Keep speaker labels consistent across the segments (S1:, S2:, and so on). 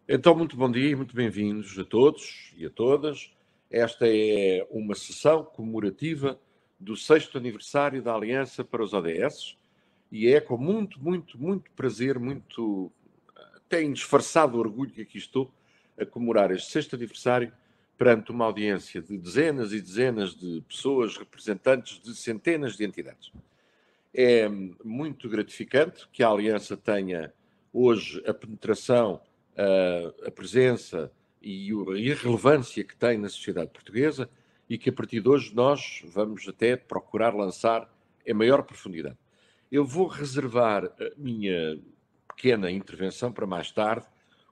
S1: Então, muito bom dia e muito bem-vindos a todos e a todas. Esta é uma sessão comemorativa do 6º aniversário da Aliança para os ODS e é com muito prazer, muito até indisfarçado orgulho que aqui estou a comemorar este 6º aniversário perante uma audiência de dezenas e dezenas de pessoas, representantes de centenas de entidades. É muito gratificante que a Aliança tenha hoje a penetração, a presença e a relevância que tem na sociedade portuguesa e que a partir de hoje nós vamos até procurar lançar em maior profundidade. Eu vou reservar a minha pequena intervenção para mais tarde,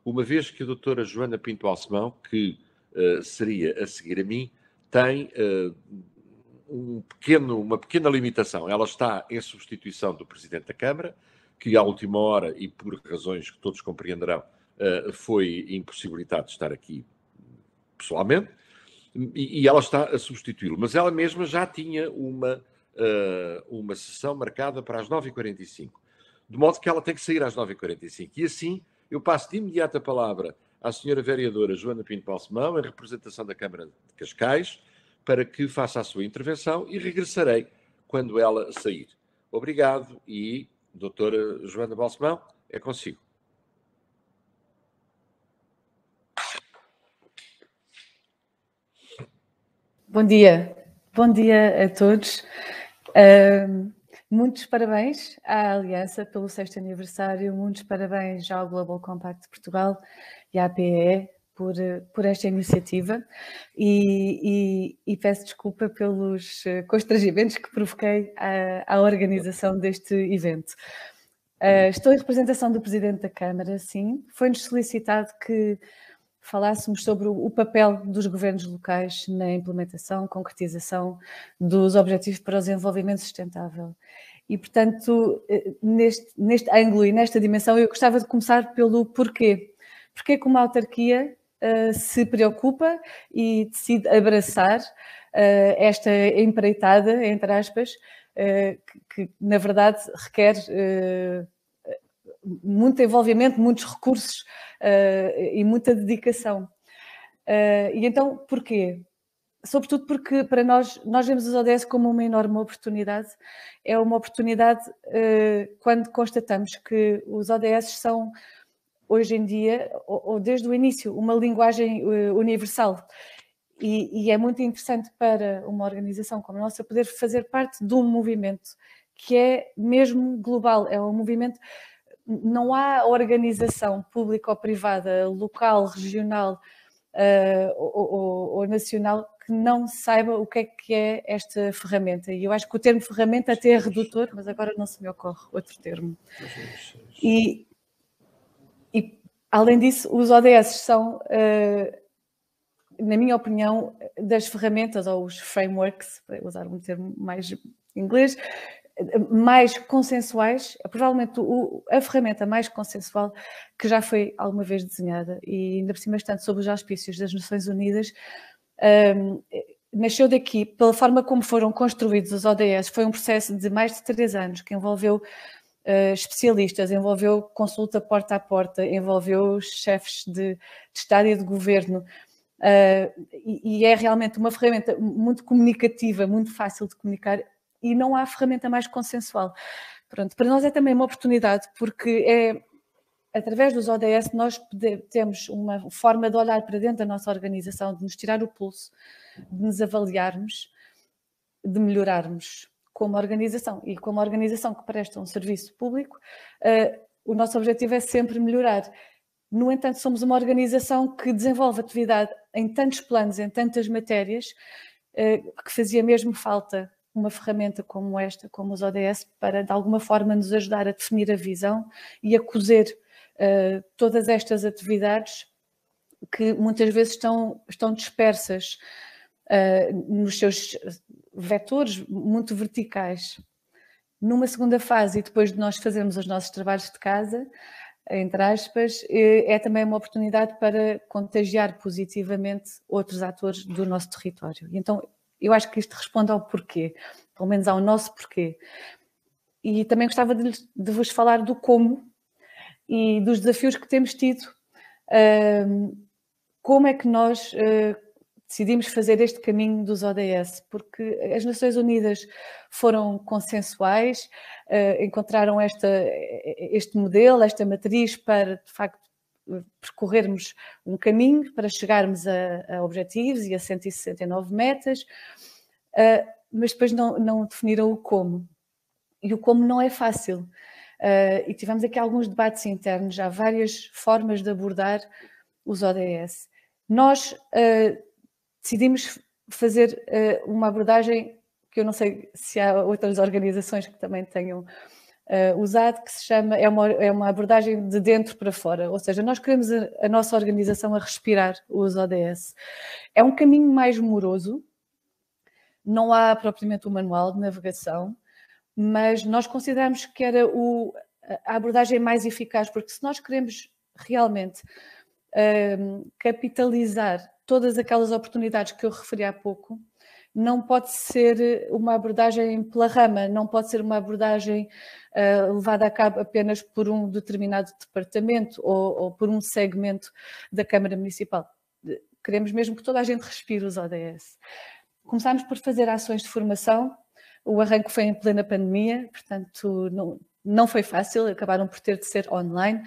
S1: uma vez que a doutora Joana Pinto Balsemão, que seria a seguir a mim, tem uma pequena limitação. Ela está em substituição do Presidente da Câmara, que à última hora, e por razões que todos compreenderão, foi impossibilitado de estar aqui pessoalmente, e ela está a substituí-lo. Mas ela mesma já tinha uma sessão marcada para as 9h45, de modo que ela tem que sair às 9h45. E assim, eu passo de imediato a palavra à senhora vereadora Joana Pinto Balsemão, em representação da Câmara de Cascais, para que faça a sua intervenção e regressarei quando ela sair. Obrigado e, doutora Joana Balsemão, é consigo.
S2: Bom dia a todos. Muitos parabéns à Aliança pelo 6º aniversário, muitos parabéns ao Global Compact de Portugal e à PEE por esta iniciativa e peço desculpa pelos constrangimentos que provoquei à organização deste evento. Estou em representação do Presidente da Câmara, sim. Foi-nos solicitado que falássemos sobre o papel dos governos locais na implementação, concretização dos Objetivos para o Desenvolvimento Sustentável. E, portanto, neste ângulo e nesta dimensão, eu gostava de começar pelo porquê. Porquê que uma autarquia se preocupa e decide abraçar esta empreitada, entre aspas, que na verdade requer muito envolvimento, muitos recursos e muita dedicação. E então, porquê? Sobretudo porque para nós vemos os ODS como uma enorme oportunidade. É uma oportunidade quando constatamos que os ODS são, hoje em dia, ou desde o início, uma linguagem universal. E é muito interessante para uma organização como a nossa poder fazer parte de um movimento que é mesmo global. É um movimento... Não há organização pública ou privada, local, regional ou nacional que não saiba o que é esta ferramenta. E eu acho que o termo ferramenta até é redutor, mas agora não se me ocorre outro termo. E além disso, os ODS são, na minha opinião, das ferramentas ou os frameworks, para usar um termo mais inglês, mais consensuais, é provavelmente a ferramenta mais consensual que já foi alguma vez desenhada e ainda por cima estando sob os auspícios das Nações Unidas. Nasceu daqui, pela forma como foram construídos os ODS, foi um processo de mais de 3 anos que envolveu especialistas, envolveu consulta porta a porta, envolveu chefes de Estado e de Governo, e é realmente uma ferramenta muito comunicativa, muito fácil de comunicar, e não há ferramenta mais consensual. Pronto, para nós é também uma oportunidade, porque através dos ODS nós temos uma forma de olhar para dentro da nossa organização, de nos tirar o pulso, de nos avaliarmos, de melhorarmos como organização. E como organização que presta um serviço público, o nosso objetivo é sempre melhorar. No entanto, somos uma organização que desenvolve atividade em tantos planos, em tantas matérias, que fazia mesmo falta uma ferramenta como esta, como os ODS, para de alguma forma nos ajudar a definir a visão e a cozer todas estas atividades que muitas vezes estão dispersas nos seus vetores muito verticais. Numa segunda fase, e depois de nós fazermos os nossos trabalhos de casa, entre aspas, é também uma oportunidade para contagiar positivamente outros atores do nosso território. E então, eu acho que isto responde ao porquê, pelo menos ao nosso porquê. E também gostava de vos falar do como e dos desafios que temos tido Como é que nós decidimos fazer este caminho dos ODS? Porque as Nações Unidas foram consensuais, encontraram este modelo, esta matriz para, de facto, percorrermos um caminho para chegarmos a objetivos e a 169 metas, mas depois não definiram o como. E o como não é fácil. E tivemos aqui alguns debates internos, há várias formas de abordar os ODS. Nós decidimos fazer uma abordagem que eu não sei se há outras organizações que também tenham usado, que se chama, é uma abordagem de dentro para fora, ou seja, nós queremos a nossa organização a respirar os ODS. É um caminho mais moroso, não há propriamente um manual de navegação, mas nós consideramos que era a abordagem mais eficaz, porque se nós queremos realmente capitalizar todas aquelas oportunidades que eu referi há pouco, não pode ser uma abordagem pela rama, não pode ser uma abordagem levada a cabo apenas por um determinado departamento ou por um segmento da Câmara Municipal. Queremos mesmo que toda a gente respire os ODS. Começámos por fazer ações de formação. O arranque foi em plena pandemia, portanto não foi fácil, acabaram por ter de ser online,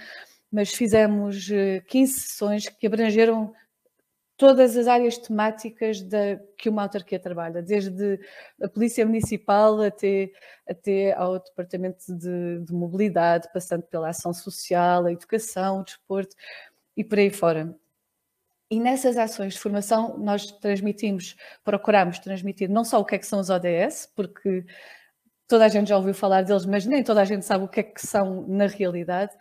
S2: mas fizemos 15 sessões que abrangeram todas as áreas temáticas que uma autarquia trabalha, desde a Polícia Municipal até ao Departamento de Mobilidade, passando pela ação social, a educação, o desporto e por aí fora. E nessas ações de formação nós procuramos transmitir não só o que é que são os ODS, porque toda a gente já ouviu falar deles, mas nem toda a gente sabe o que é que são na realidade.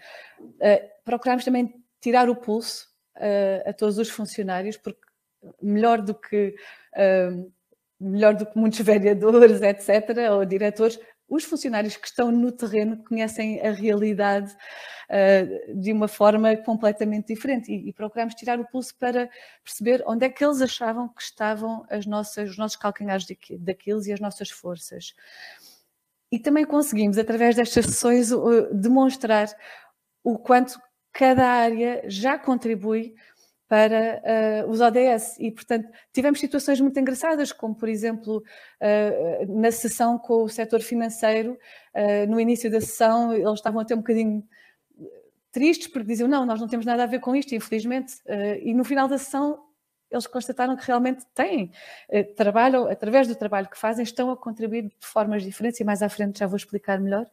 S2: Procuramos também tirar o pulso a todos os funcionários, porque melhor do que muitos vereadores, etc., ou diretores, os funcionários que estão no terreno conhecem a realidade de uma forma completamente diferente e procuramos tirar o pulso para perceber onde é que eles achavam que estavam os nossos calcanhares daqueles e as nossas forças. E também conseguimos, através destas sessões, demonstrar o quanto cada área já contribui para os ODS e, portanto, tivemos situações muito engraçadas, como, por exemplo, na sessão com o setor financeiro, no início da sessão, eles estavam até um bocadinho tristes, porque diziam, não, nós não temos nada a ver com isto, infelizmente, e no final da sessão eles constataram que realmente têm, trabalham, através do trabalho que fazem, estão a contribuir de formas diferentes, e mais à frente já vou explicar melhor.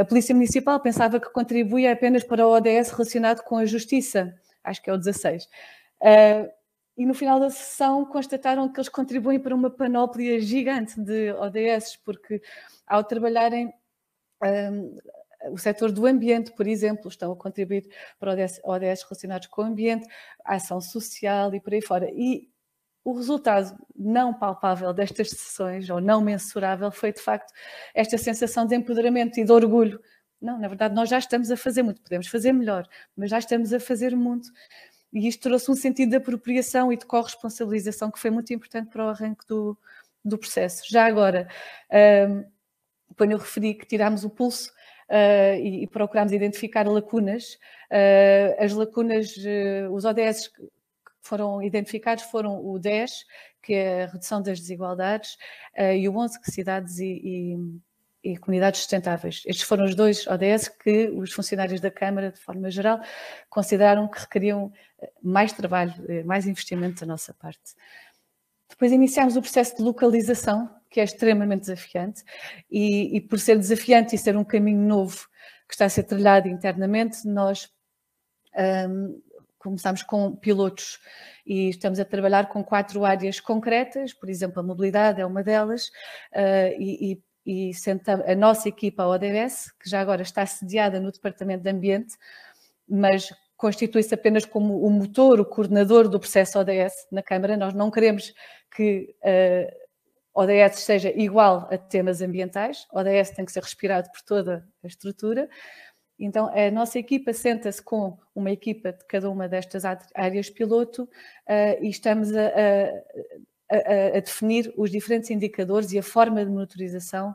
S2: A Polícia Municipal pensava que contribuía apenas para o ODS relacionado com a Justiça, acho que é o 16. E no final da sessão constataram que eles contribuem para uma panóplia gigante de ODS, porque ao trabalharem o setor do ambiente, por exemplo, estão a contribuir para ODS relacionados com o ambiente, a ação social e por aí fora. E o resultado não palpável destas sessões, ou não mensurável, foi de facto esta sensação de empoderamento e de orgulho. Não, na verdade, nós já estamos a fazer muito, podemos fazer melhor, mas já estamos a fazer muito. E isto trouxe um sentido de apropriação e de corresponsabilização que foi muito importante para o arranque do processo. Já agora, quando eu referi que tirámos o pulso e procurámos identificar lacunas, as lacunas, os ODS que foram identificados foram o 10, que é a redução das desigualdades, e o 11, que cidades e comunidades sustentáveis. Estes foram os dois ODS que os funcionários da Câmara, de forma geral, consideraram que requeriam mais trabalho, mais investimento da nossa parte. Depois iniciámos o processo de localização, que é extremamente desafiante, e por ser desafiante e ser um caminho novo que está a ser trilhado internamente, nós começámos com pilotos e estamos a trabalhar com 4 áreas concretas, por exemplo, a mobilidade é uma delas, e sentamos a nossa equipa, a ODS, que já agora está sediada no Departamento de Ambiente, mas constitui-se apenas como o motor, o coordenador do processo ODS na Câmara. Nós não queremos que ODS seja igual a temas ambientais, ODS tem que ser respirado por toda a estrutura. Então, a nossa equipa senta-se com uma equipa de cada uma destas áreas piloto e estamos a definir os diferentes indicadores e a forma de monitorização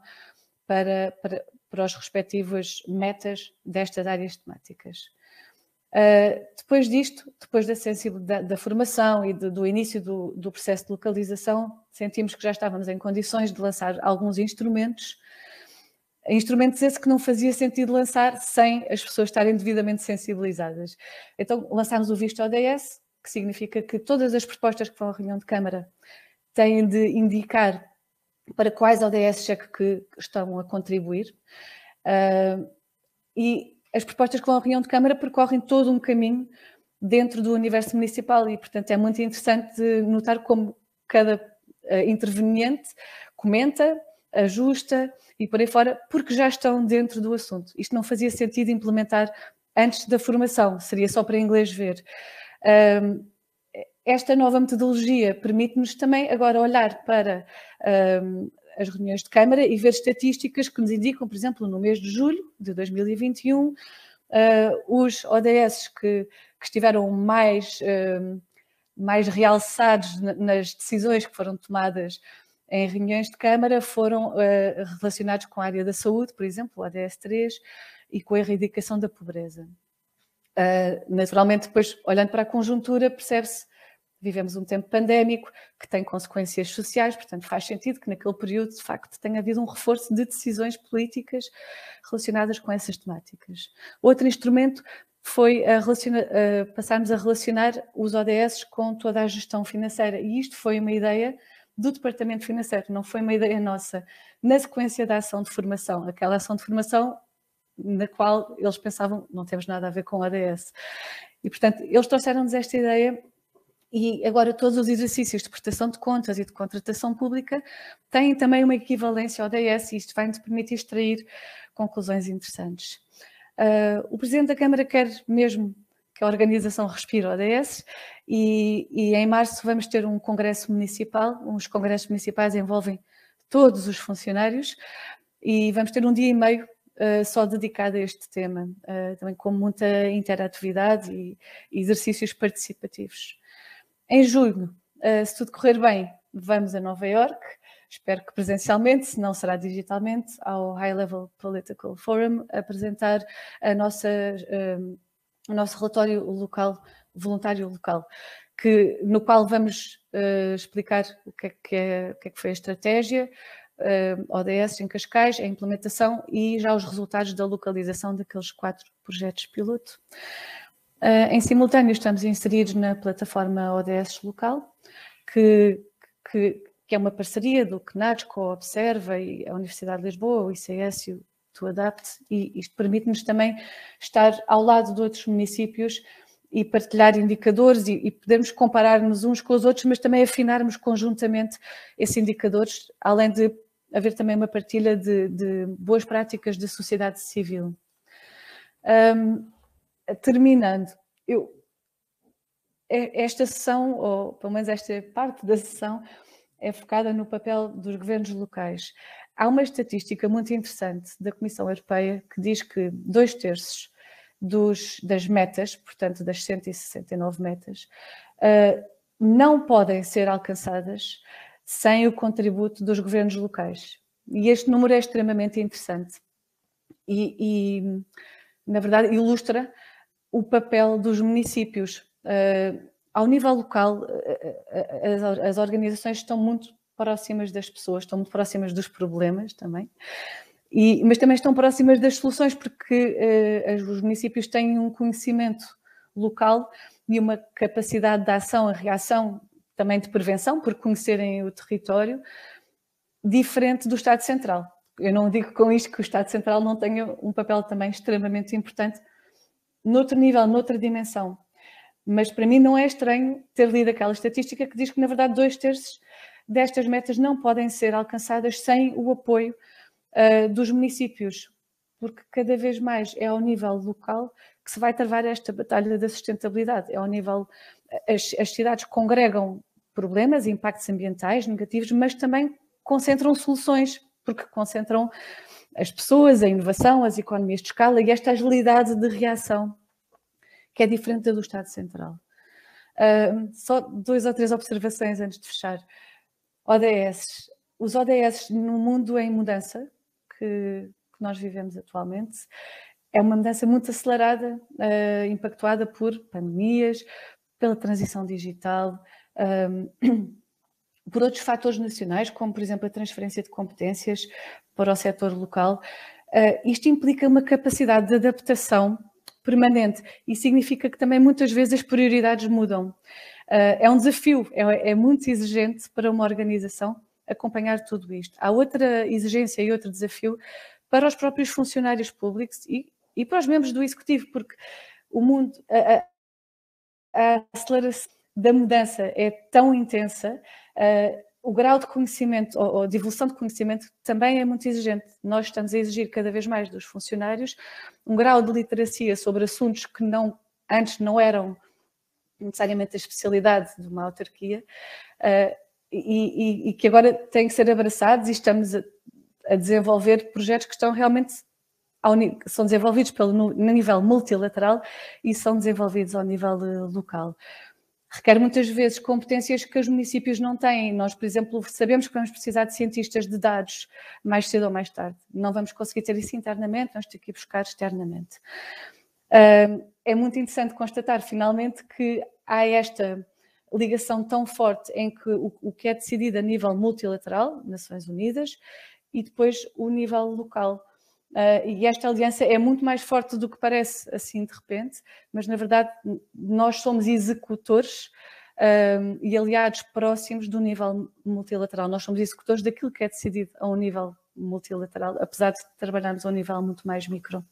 S2: para as respectivas metas destas áreas temáticas. Depois disto, depois da formação e do início do processo de localização, sentimos que já estávamos em condições de lançar alguns instrumentos esses que não fazia sentido lançar sem as pessoas estarem devidamente sensibilizadas. Então lançámos o Visto ODS, que significa que todas as propostas que vão à reunião de Câmara têm de indicar para quais ODS é que estão a contribuir. E as propostas que vão à reunião de Câmara percorrem todo um caminho dentro do universo municipal e, portanto, é muito interessante notar como cada interveniente comenta, ajusta e por aí fora, porque já estão dentro do assunto. Isto não fazia sentido implementar antes da formação, seria só para inglês ver. Esta nova metodologia permite-nos também agora olhar para as reuniões de Câmara e ver estatísticas que nos indicam, por exemplo, no mês de julho de 2021, os ODS que estiveram mais realçados nas decisões que foram tomadas em reuniões de Câmara foram relacionados com a área da saúde, por exemplo, o ODS 3, e com a erradicação da pobreza. Naturalmente, depois, olhando para a conjuntura, percebe-se vivemos um tempo pandémico que tem consequências sociais, portanto faz sentido que naquele período, de facto, tenha havido um reforço de decisões políticas relacionadas com essas temáticas. Outro instrumento foi passarmos a relacionar os ODS com toda a gestão financeira e isto foi uma ideia do Departamento Financeiro, não foi uma ideia nossa. Na sequência da ação de formação, aquela ação de formação na qual eles pensavam não temos nada a ver com ODS. E, portanto, eles trouxeram-nos esta ideia e agora todos os exercícios de prestação de contas e de contratação pública têm também uma equivalência ao ODS e isto vai-nos permitir extrair conclusões interessantes. O Presidente da Câmara quer mesmo que a organização respire ODS e em março vamos ter um congresso municipal. Os congressos municipais envolvem todos os funcionários e vamos ter um dia e meio só dedicado a este tema, também com muita interatividade e exercícios participativos. Em julho, se tudo correr bem, vamos a Nova Iorque, espero que presencialmente, se não será digitalmente, ao High Level Political Forum, apresentar o nosso relatório local, voluntário local, no qual vamos explicar o que é que foi a estratégia, ODS em Cascais, a implementação e já os resultados da localização daqueles 4 projetos piloto. Em simultâneo estamos inseridos na plataforma ODS local, que é uma parceria do CNADSCO, a Observa e a Universidade de Lisboa, o ICS e o TUADAPT, e isto permite-nos também estar ao lado de outros municípios e partilhar indicadores e podermos comparar-nos uns com os outros, mas também afinarmos conjuntamente esses indicadores, além de haver também uma partilha de boas práticas da sociedade civil. Terminando, esta sessão, ou pelo menos esta parte da sessão, é focada no papel dos governos locais. Há uma estatística muito interessante da Comissão Europeia que diz que 2/3 das metas, portanto das 169 metas, não podem ser alcançadas sem o contributo dos governos locais. E este número é extremamente interessante e na verdade, ilustra o papel dos municípios. Ao nível local, as organizações estão muito próximas das pessoas, estão muito próximas dos problemas também, mas também estão próximas das soluções, porque os municípios têm um conhecimento local e uma capacidade de ação e reação, também de prevenção, por conhecerem o território, diferente do Estado Central. Eu não digo com isto que o Estado Central não tenha um papel também extremamente importante, noutro nível, noutra dimensão. Mas para mim não é estranho ter lido aquela estatística que diz que, na verdade, 2/3 destas metas não podem ser alcançadas sem o apoio dos municípios, porque cada vez mais é ao nível local que se vai travar esta batalha da sustentabilidade. É ao nível... As cidades congregam problemas, impactos ambientais negativos, mas também concentram soluções, porque concentram as pessoas, a inovação, as economias de escala e esta agilidade de reação, que é diferente da do Estado Central. Só 2 ou 3 observações antes de fechar. ODS. Os ODS no mundo em mudança, que nós vivemos atualmente, é uma mudança muito acelerada, impactuada por pandemias, pela transição digital, por outros fatores nacionais, como, por exemplo, a transferência de competências para o setor local. Isto implica uma capacidade de adaptação permanente e significa que também muitas vezes as prioridades mudam. É um desafio, é muito exigente para uma organização acompanhar tudo isto. Há outra exigência e outro desafio para os próprios funcionários públicos e para os membros do Executivo, porque o mundo, a aceleração da mudança é tão intensa, o grau de conhecimento ou de evolução de conhecimento também é muito exigente. Nós estamos a exigir cada vez mais dos funcionários um grau de literacia sobre assuntos que antes não eram necessariamente a especialidade de uma autarquia, e que agora têm que ser abraçados, e estamos a desenvolver projetos que estão realmente são desenvolvidos no nível multilateral e são desenvolvidos ao nível local. Requer muitas vezes competências que os municípios não têm. Nós, por exemplo, sabemos que vamos precisar de cientistas de dados mais cedo ou mais tarde. Não vamos conseguir ter isso internamente, vamos ter que ir buscar externamente. É muito interessante constatar, finalmente, que há esta ligação tão forte em que o que é decidido a nível multilateral, Nações Unidas, e depois o nível local. E esta aliança é muito mais forte do que parece assim de repente, mas na verdade nós somos executores e aliados próximos do nível multilateral. Nós somos executores daquilo que é decidido a um nível multilateral, apesar de trabalharmos a um nível muito mais micro.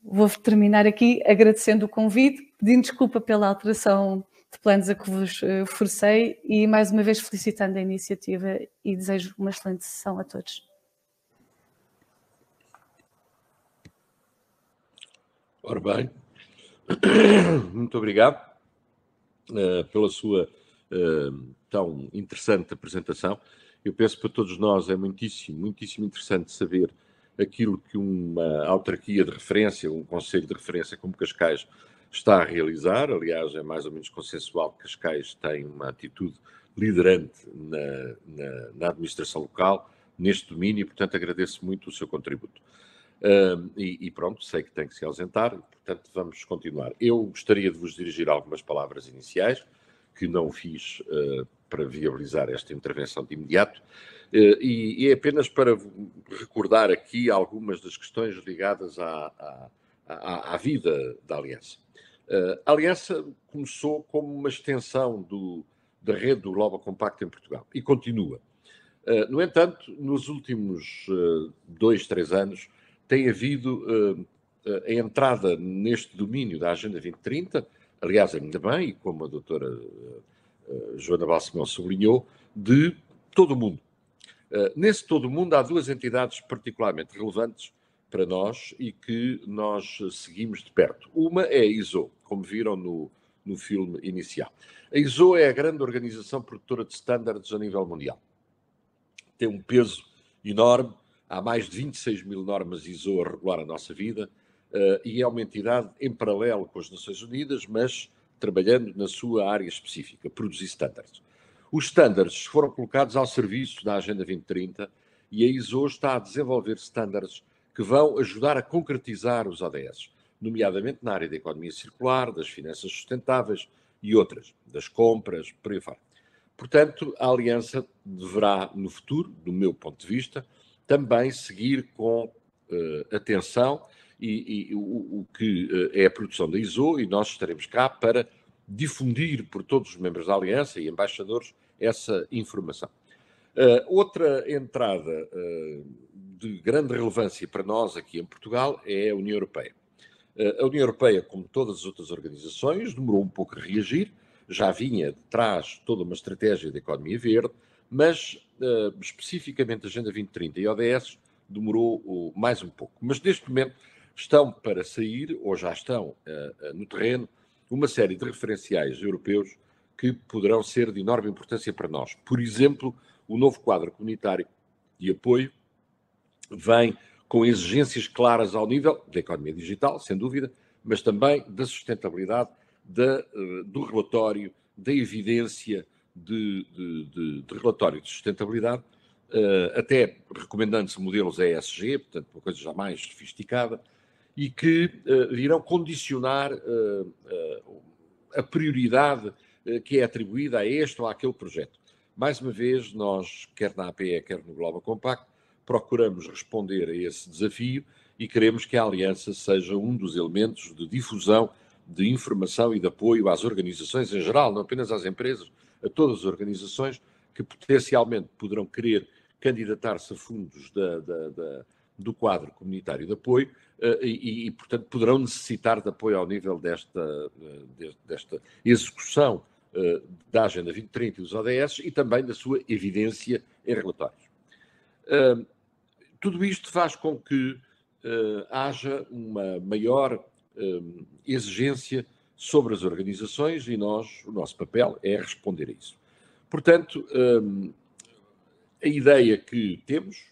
S2: Vou terminar aqui agradecendo o convite, pedindo desculpa pela alteração de planos a que vos forcei e mais uma vez felicitando a iniciativa e desejo uma excelente sessão a todos.
S1: Ora bem, muito obrigado pela sua tão interessante apresentação. Eu penso que para todos nós é muitíssimo, muitíssimo interessante saber aquilo que uma autarquia de referência, um conselho de referência como Cascais está a realizar. Aliás, é mais ou menos consensual que Cascais tem uma atitude liderante na administração local, neste domínio, e, portanto, agradeço muito o seu contributo. E pronto, sei que tem que se ausentar, portanto vamos continuar. Eu gostaria de vos dirigir algumas palavras iniciais, que não fiz para viabilizar esta intervenção de imediato, e é apenas para recordar aqui algumas das questões ligadas à vida da Aliança. A Aliança começou como uma extensão da rede do Global Compact em Portugal, e continua. No entanto, nos últimos 2-3 anos, tem havido a entrada neste domínio da Agenda 2030, aliás, ainda bem, e como a doutora Joana Balsemão sublinhou, de todo o mundo. Nesse todo o mundo há duas entidades particularmente relevantes para nós e que nós seguimos de perto. Uma é a ISO, como viram no filme inicial. A ISO é a grande organização produtora de standards a nível mundial. Tem um peso enorme. Há mais de 26 mil normas ISO a regular a nossa vida e é uma entidade em paralelo com as Nações Unidas, mas trabalhando na sua área específica, produzir standards. Os standards foram colocados ao serviço da Agenda 2030 e a ISO está a desenvolver standards que vão ajudar a concretizar os ODS, nomeadamente na área da economia circular, das finanças sustentáveis e outras, das compras, por aí fora. Portanto, a Aliança deverá, no futuro, do meu ponto de vista, também seguir com atenção o que é a produção da ISO, e nós estaremos cá para difundir por todos os membros da Aliança e embaixadores essa informação. Outra entrada de grande relevância para nós aqui em Portugal é a União Europeia. A União Europeia, como todas as outras organizações, demorou um pouco a reagir, já vinha de trás toda uma estratégia de economia verde, mas especificamente a Agenda 2030 e ODS demorou mais um pouco. Mas neste momento estão para sair, ou já estão no terreno, uma série de referenciais europeus que poderão ser de enorme importância para nós. Por exemplo, o novo quadro comunitário de apoio vem com exigências claras ao nível da economia digital, sem dúvida, mas também da sustentabilidade, do relatório, da evidência de relatório de sustentabilidade, até recomendando-se modelos ESG, portanto, uma coisa já mais sofisticada, e que irão condicionar a prioridade que é atribuída a este ou àquele projeto. Mais uma vez, nós, quer na APE, quer no Global Compact, procuramos responder a esse desafio e queremos que a Aliança seja um dos elementos de difusão de informação e de apoio às organizações em geral, não apenas às empresas, a todas as organizações que potencialmente poderão querer candidatar-se a fundos do quadro comunitário de apoio e, portanto, poderão necessitar de apoio ao nível desta execução da Agenda 2030 e dos ODS e também da sua evidência em relatórios. Tudo isto faz com que haja uma maior exigência sobre as organizações e o nosso papel é responder a isso. Portanto, a ideia que temos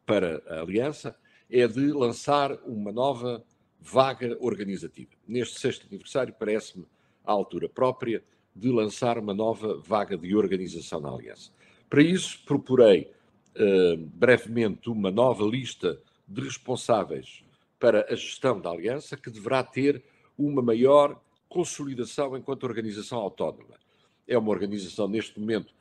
S1: para a Aliança é de lançar uma nova vaga organizativa. Neste 6º aniversário, parece-me a altura própria de lançar uma nova vaga de organização na Aliança. Para isso, procurei brevemente uma nova lista de responsáveis para a gestão da Aliança, que deverá ter uma maior consolidação enquanto organização autónoma. É uma organização, neste momento,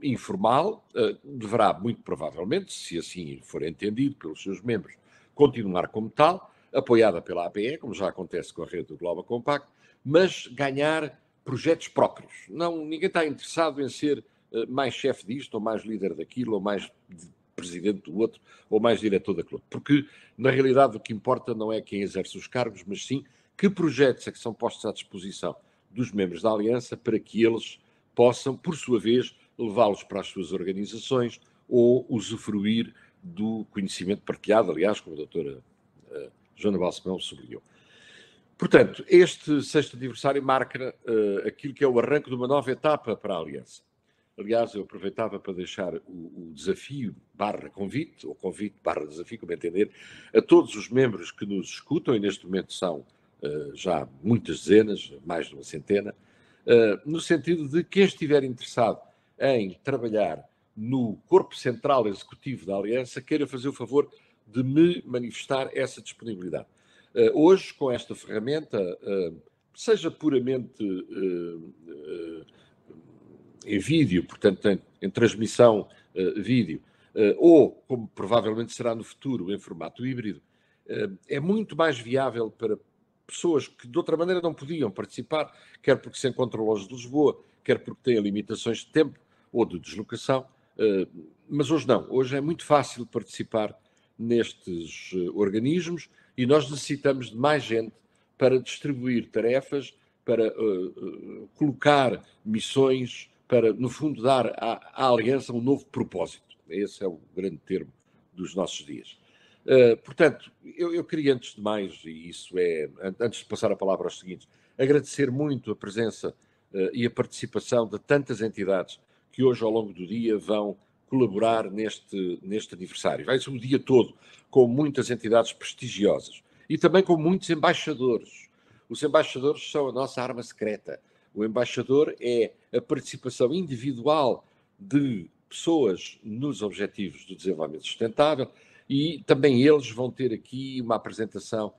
S1: informal, deverá, muito provavelmente, se assim for entendido pelos seus membros, continuar como tal, apoiada pela APE, como já acontece com a rede do Global Compact, mas ganhar projetos próprios. Ninguém está interessado em ser mais chefe disto, ou mais líder daquilo, ou mais presidente do outro, ou mais diretor daquilo outro. Porque, na realidade, o que importa não é quem exerce os cargos, mas sim que projetos é que são postos à disposição dos membros da Aliança para que eles possam, por sua vez, levá-los para as suas organizações ou usufruir do conhecimento partilhado, aliás, como a doutora Joana Balsemão sublinhou. Portanto, este 6º aniversário marca aquilo que é o arranque de uma nova etapa para a Aliança. Aliás, eu aproveitava para deixar o desafio /convite, ou convite /desafio, como entender, a todos os membros que nos escutam, e neste momento são já muitas dezenas, mais de uma centena, no sentido de quem estiver interessado em trabalhar no corpo central executivo da Aliança, queira fazer o favor de me manifestar essa disponibilidade. Hoje, com esta ferramenta, seja puramente em vídeo, portanto, em transmissão vídeo, ou, como provavelmente será no futuro, em formato híbrido, é muito mais viável para pessoas que de outra maneira não podiam participar, quer porque se encontram longe de Lisboa, quer porque têm limitações de tempo ou de deslocação, mas hoje não. Hoje é muito fácil participar nestes organismos e nós necessitamos de mais gente para distribuir tarefas, para colocar missões, para, no fundo, dar à Aliança um novo propósito. Esse é o grande termo dos nossos dias. Portanto, eu queria, antes de mais, e isso é, antes de passar a palavra aos seguintes, agradecer muito a presença e a participação de tantas entidades que hoje, ao longo do dia, vão colaborar neste aniversário. Vai ser o dia todo com muitas entidades prestigiosas e também com muitos embaixadores. Os embaixadores são a nossa arma secreta. O embaixador é a participação individual de pessoas nos Objetivos do Desenvolvimento Sustentável e também eles vão ter aqui uma apresentação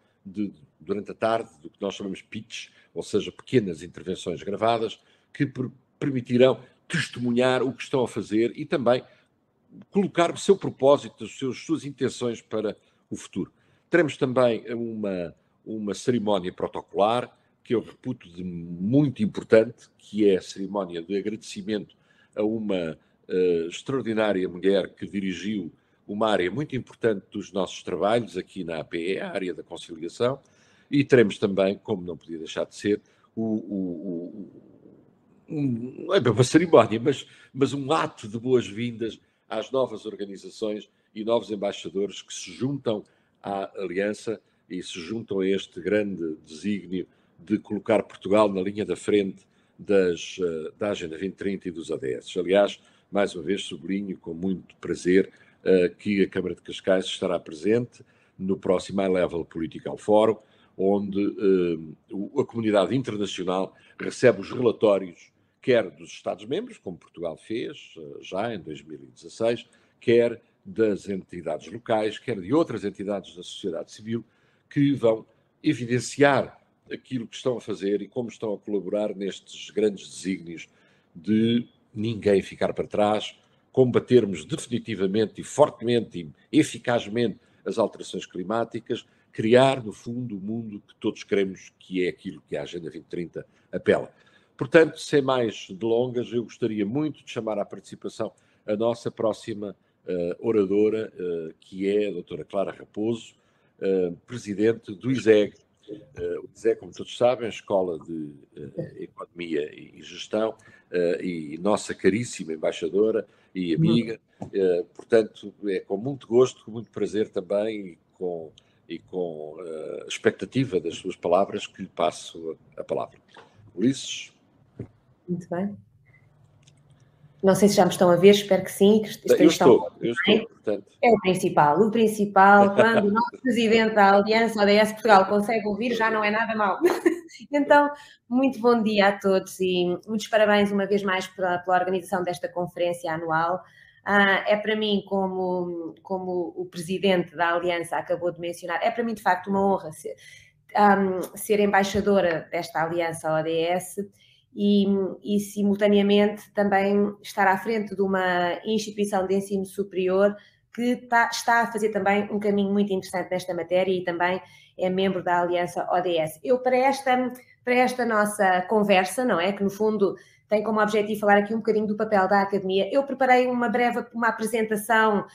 S1: durante a tarde do que nós chamamos pitch, ou seja, pequenas intervenções gravadas que permitirão testemunhar o que estão a fazer e também colocar o seu propósito, as suas intenções para o futuro. Teremos também uma cerimónia protocolar, que eu reputo de muito importante, que é a cerimónia de agradecimento a uma extraordinária mulher que dirigiu uma área muito importante dos nossos trabalhos aqui na APE, a área da conciliação, e teremos também, como não podia deixar de ser, não é uma cerimónia, mas um ato de boas-vindas às novas organizações e novos embaixadores que se juntam à Aliança e se juntam a este grande desígnio de colocar Portugal na linha da frente da Agenda 2030 e dos ODS. Aliás, mais uma vez sublinho com muito prazer que a Câmara de Cascais estará presente no próximo High Level Political Forum, onde a comunidade internacional recebe os relatórios, quer dos Estados-membros, como Portugal fez já em 2016, quer das entidades locais, quer de outras entidades da sociedade civil, que vão evidenciar aquilo que estão a fazer e como estão a colaborar nestes grandes desígnios de ninguém ficar para trás, combatermos definitivamente e fortemente e eficazmente as alterações climáticas, criar, no fundo, o mundo que todos queremos, que é aquilo que a Agenda 2030 apela. Portanto, sem mais delongas, eu gostaria muito de chamar à participação a nossa próxima oradora, que é a doutora Clara Raposo, presidente do ISEG. O ISEG, como todos sabem, a Escola de Economia e Gestão, e nossa caríssima embaixadora e amiga. Portanto, é com muito gosto, com muito prazer também e com expectativa das suas palavras que lhe passo a palavra. Ulisses.
S2: Muito bem. Não sei se já me estão a ver, espero que sim.
S1: Eu estou, portanto.
S2: É o principal, quando o nosso presidente da Aliança ODS Portugal consegue ouvir, já não é nada mal. Então, muito bom dia a todos e muitos parabéns uma vez mais pela organização desta conferência anual. É para mim, como o presidente da Aliança acabou de mencionar, é para mim de facto uma honra ser embaixadora desta Aliança ODS e simultaneamente também estar à frente de uma instituição de ensino superior que está a fazer também um caminho muito interessante nesta matéria e também é membro da Aliança ODS. Eu, para esta nossa conversa, não é? Que no fundo tem como objetivo falar aqui um bocadinho do papel da academia, eu preparei uma apresentação.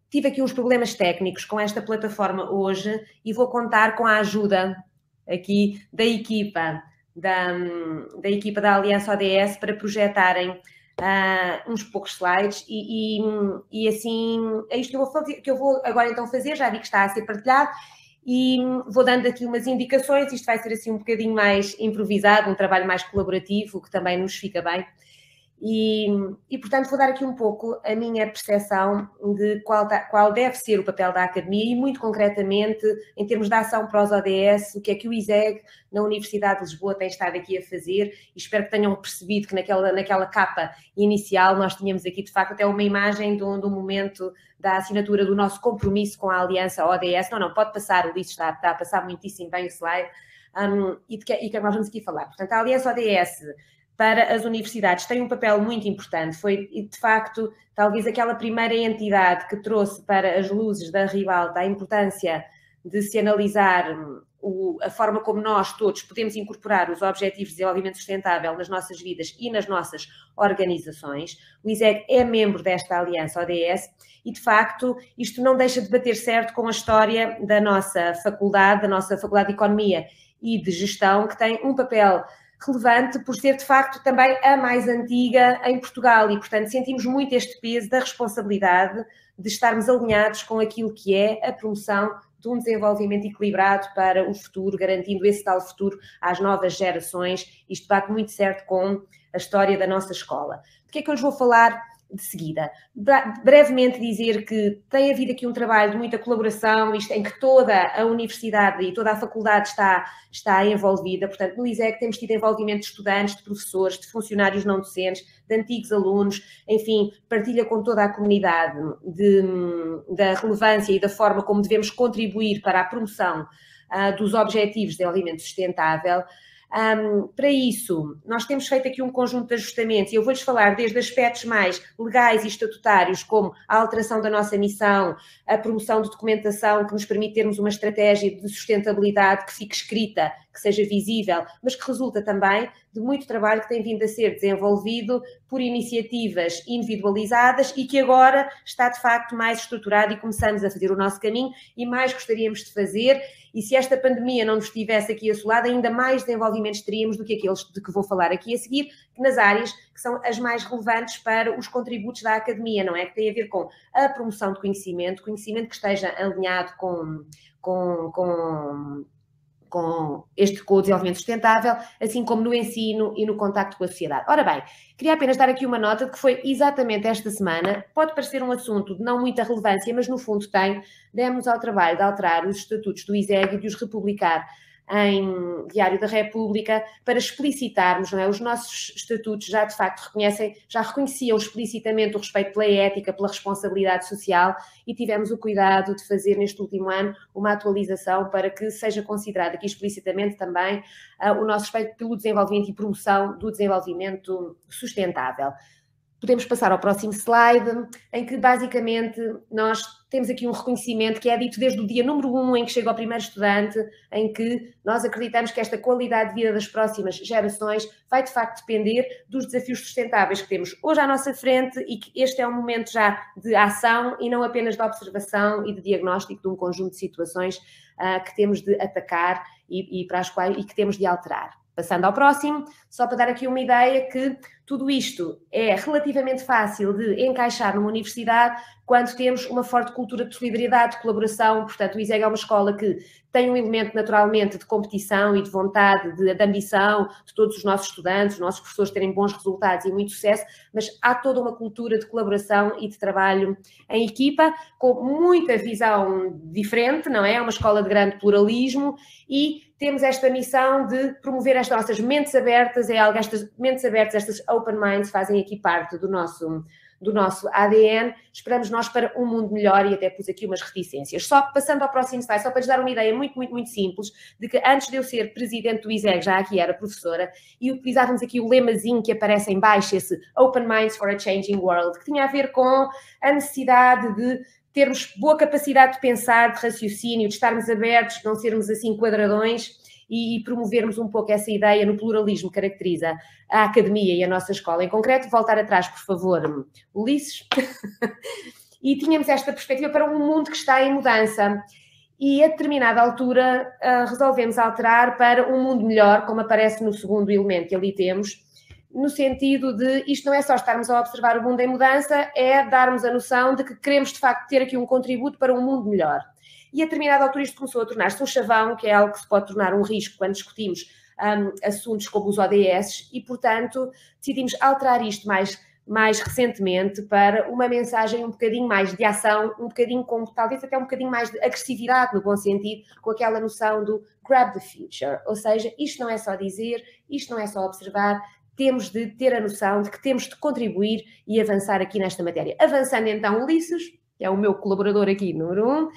S2: Tive aqui uns problemas técnicos com esta plataforma hoje e vou contar com a ajuda aqui da equipa da Aliança ODS para projetarem uns poucos slides e assim é isto que eu vou agora então fazer. Já vi que está a ser partilhado e vou dando aqui umas indicações. Isto vai ser assim um bocadinho mais improvisado, um trabalho mais colaborativo, que também nos fica bem. E portanto, vou dar aqui um pouco a minha percepção de qual deve ser o papel da academia e, muito concretamente, em termos de ação para os ODS, o que é que o ISEG, na Universidade de Lisboa, tem estado aqui a fazer. E espero que tenham percebido que naquela capa inicial nós tínhamos aqui, de facto, até uma imagem do momento da assinatura do nosso compromisso com a Aliança ODS. Não, pode passar, o Ulisses está a passar muitíssimo bem o slide. E que nós vamos aqui falar. Portanto, a Aliança ODS para as universidades tem um papel muito importante. Foi, de facto, talvez aquela primeira entidade que trouxe para as luzes da ribalta a importância de se analisar a forma como nós todos podemos incorporar os Objetivos de Desenvolvimento Sustentável nas nossas vidas e nas nossas organizações. O ISEG é membro desta Aliança ODS e, de facto, isto não deixa de bater certo com a história da nossa faculdade de Economia e de Gestão, que tem um papel relevante por ser, de facto, também a mais antiga em Portugal e, portanto, sentimos muito este peso da responsabilidade de estarmos alinhados com aquilo que é a promoção de um desenvolvimento equilibrado para o futuro, garantindo esse tal futuro às novas gerações. Isto bate muito certo com a história da nossa escola. De que é que eu lhes vou falar de seguida? Brevemente dizer que tem havido aqui um trabalho de muita colaboração, isto em que toda a universidade e toda a faculdade está envolvida. Portanto, no ISEG temos tido envolvimento de estudantes, de professores, de funcionários não docentes, de antigos alunos, enfim, partilha com toda a comunidade da relevância e da forma como devemos contribuir para a promoção dos Objetivos de Desenvolvimento Sustentável. Para isso, nós temos feito aqui um conjunto de ajustamentos e eu vou-lhes falar desde aspectos mais legais e estatutários, como a alteração da nossa missão, a promoção de documentação que nos permite termos uma estratégia de sustentabilidade que fique escrita, que seja visível, mas que resulta também de muito trabalho que tem vindo a ser desenvolvido por iniciativas individualizadas e que agora está de facto mais estruturado e começamos a fazer o nosso caminho e mais gostaríamos de fazer. E se esta pandemia não nos tivesse aqui assolado, ainda mais desenvolvimentos teríamos do que aqueles de que vou falar aqui a seguir, nas áreas que são as mais relevantes para os contributos da academia, não é? Que tem a ver com a promoção de conhecimento que esteja alinhado com o desenvolvimento sustentável, assim como no ensino e no contacto com a sociedade. Ora bem, queria apenas dar aqui uma nota de que foi exatamente esta semana, pode parecer um assunto de não muita relevância, mas no fundo demos ao trabalho de alterar os estatutos do ISEG e de os republicar
S3: em Diário da República para explicitarmos, não é? Os nossos estatutos já de facto reconheciam explicitamente o respeito pela ética, pela responsabilidade social, e tivemos o cuidado de fazer neste último ano uma atualização para que seja considerado aqui explicitamente também o nosso respeito pelo desenvolvimento e promoção do desenvolvimento sustentável. Podemos passar ao próximo slide, em que basicamente nós temos aqui um reconhecimento que é dito desde o dia número 1 em que chega o primeiro estudante, em que nós acreditamos que esta qualidade de vida das próximas gerações vai de facto depender dos desafios sustentáveis que temos hoje à nossa frente, e que este é um momento já de ação e não apenas de observação e de diagnóstico de um conjunto de situações que temos de atacar e que temos de alterar. Passando ao próximo, só para dar aqui uma ideia que tudo isto é relativamente fácil de encaixar numa universidade quando temos uma forte cultura de solidariedade, de colaboração. Portanto, o ISEG é uma escola que tem um elemento naturalmente de competição e de vontade, de ambição de todos os nossos estudantes, os nossos professores terem bons resultados e muito sucesso, mas há toda uma cultura de colaboração e de trabalho em equipa, com muita visão diferente, não é? É uma escola de grande pluralismo e temos esta missão de promover as nossas mentes abertas, estas mentes abertas, estas open minds fazem aqui parte do nosso ADN. Esperamos nós para um mundo melhor, e até pus aqui umas reticências. Só passando ao próximo slide, só para lhes dar uma ideia muito, muito, muito simples, de que antes de eu ser presidente do ISEG, já aqui era professora, e utilizávamos aqui o lemazinho que aparece em baixo, esse Open Minds for a Changing World, que tinha a ver com a necessidade de termos boa capacidade de pensar, de raciocínio, de estarmos abertos, de não sermos assim quadradões, e promovermos um pouco essa ideia no pluralismo que caracteriza a academia e a nossa escola. Em concreto, voltar atrás, por favor, Ulisses. E tínhamos esta perspectiva para um mundo que está em mudança. E a determinada altura resolvemos alterar para um mundo melhor, como aparece no segundo elemento que ali temos, no sentido de isto não é só estarmos a observar o mundo em mudança, é darmos a noção de que queremos de facto ter aqui um contributo para um mundo melhor. E a determinada altura isto começou a tornar-se um chavão, que é algo que se pode tornar um risco quando discutimos assuntos como os ODS, e portanto decidimos alterar isto mais recentemente para uma mensagem um bocadinho mais de ação, um bocadinho com talvez até um bocadinho mais de agressividade no bom sentido, com aquela noção do grab the future, ou seja, isto não é só dizer, isto não é só observar, temos de ter a noção de que temos de contribuir e avançar aqui nesta matéria. Avançando então, Ulisses, que é o meu colaborador aqui, número 1,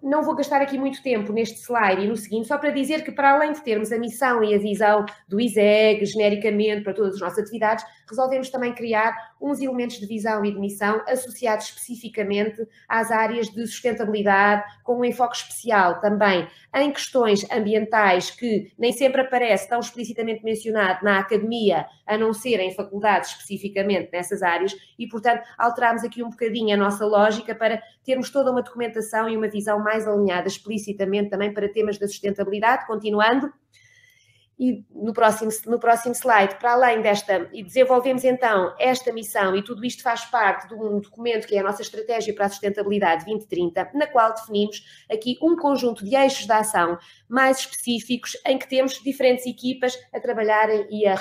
S3: não vou gastar aqui muito tempo neste slide e no seguinte, só para dizer que para além de termos a missão e a visão do ISEG, genericamente, para todas as nossas atividades, resolvemos também criar uns elementos de visão e de missão associados especificamente às áreas de sustentabilidade, com um enfoque especial também em questões ambientais que nem sempre aparece tão explicitamente mencionado na academia, a não ser em faculdades especificamente nessas áreas, e portanto alterámos aqui um bocadinho a nossa lógica para termos toda uma documentação e uma visão mais alinhada explicitamente também para temas da sustentabilidade. Continuando, e no próximo slide, para além desta, e desenvolvemos então esta missão, e tudo isto faz parte de um documento que é a nossa Estratégia para a Sustentabilidade 2030, na qual definimos aqui um conjunto de eixos de ação mais específicos, em que temos diferentes equipas a trabalharem e a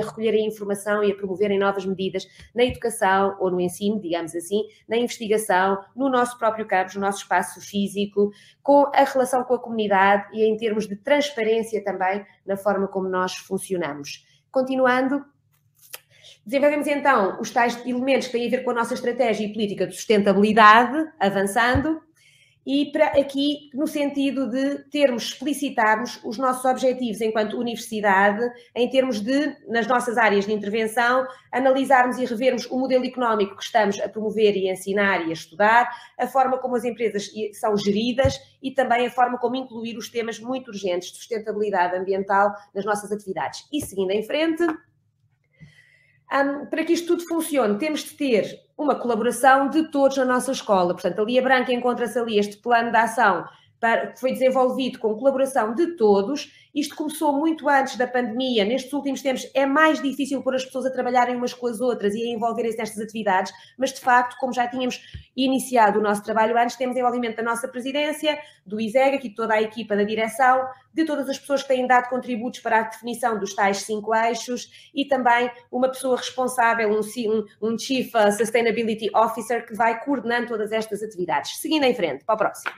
S3: recolherem informação e a promoverem novas medidas na educação ou no ensino, digamos assim, na investigação, no nosso próprio campo, no nosso espaço físico, com a relação com a comunidade e em termos de transparência também na forma como nós funcionamos. Continuando, desenvolvemos então os tais elementos que têm a ver com a nossa estratégia e política de sustentabilidade, avançando, e para aqui no sentido de explicitarmos os nossos objetivos enquanto universidade, em termos de, nas nossas áreas de intervenção, analisarmos e revermos o modelo económico que estamos a promover e a ensinar e a estudar, a forma como as empresas são geridas e também a forma como incluir os temas muito urgentes de sustentabilidade ambiental nas nossas atividades. E seguindo em frente, para que isto tudo funcione, temos de ter uma colaboração de todos na nossa escola. Portanto, a Linha Branca encontra-se ali este plano de ação que foi desenvolvido com colaboração de todos. Isto começou muito antes da pandemia. Nestes últimos tempos é mais difícil pôr as pessoas a trabalharem umas com as outras e a envolverem-se nestas atividades, mas de facto, como já tínhamos iniciado o nosso trabalho antes, temos envolvimento da nossa presidência, do ISEG, aqui toda a equipa da direção, de todas as pessoas que têm dado contributos para a definição dos tais 5 eixos e também uma pessoa responsável, um Chief Sustainability Officer, que vai coordenando todas estas atividades. Seguindo em frente, para o próximo.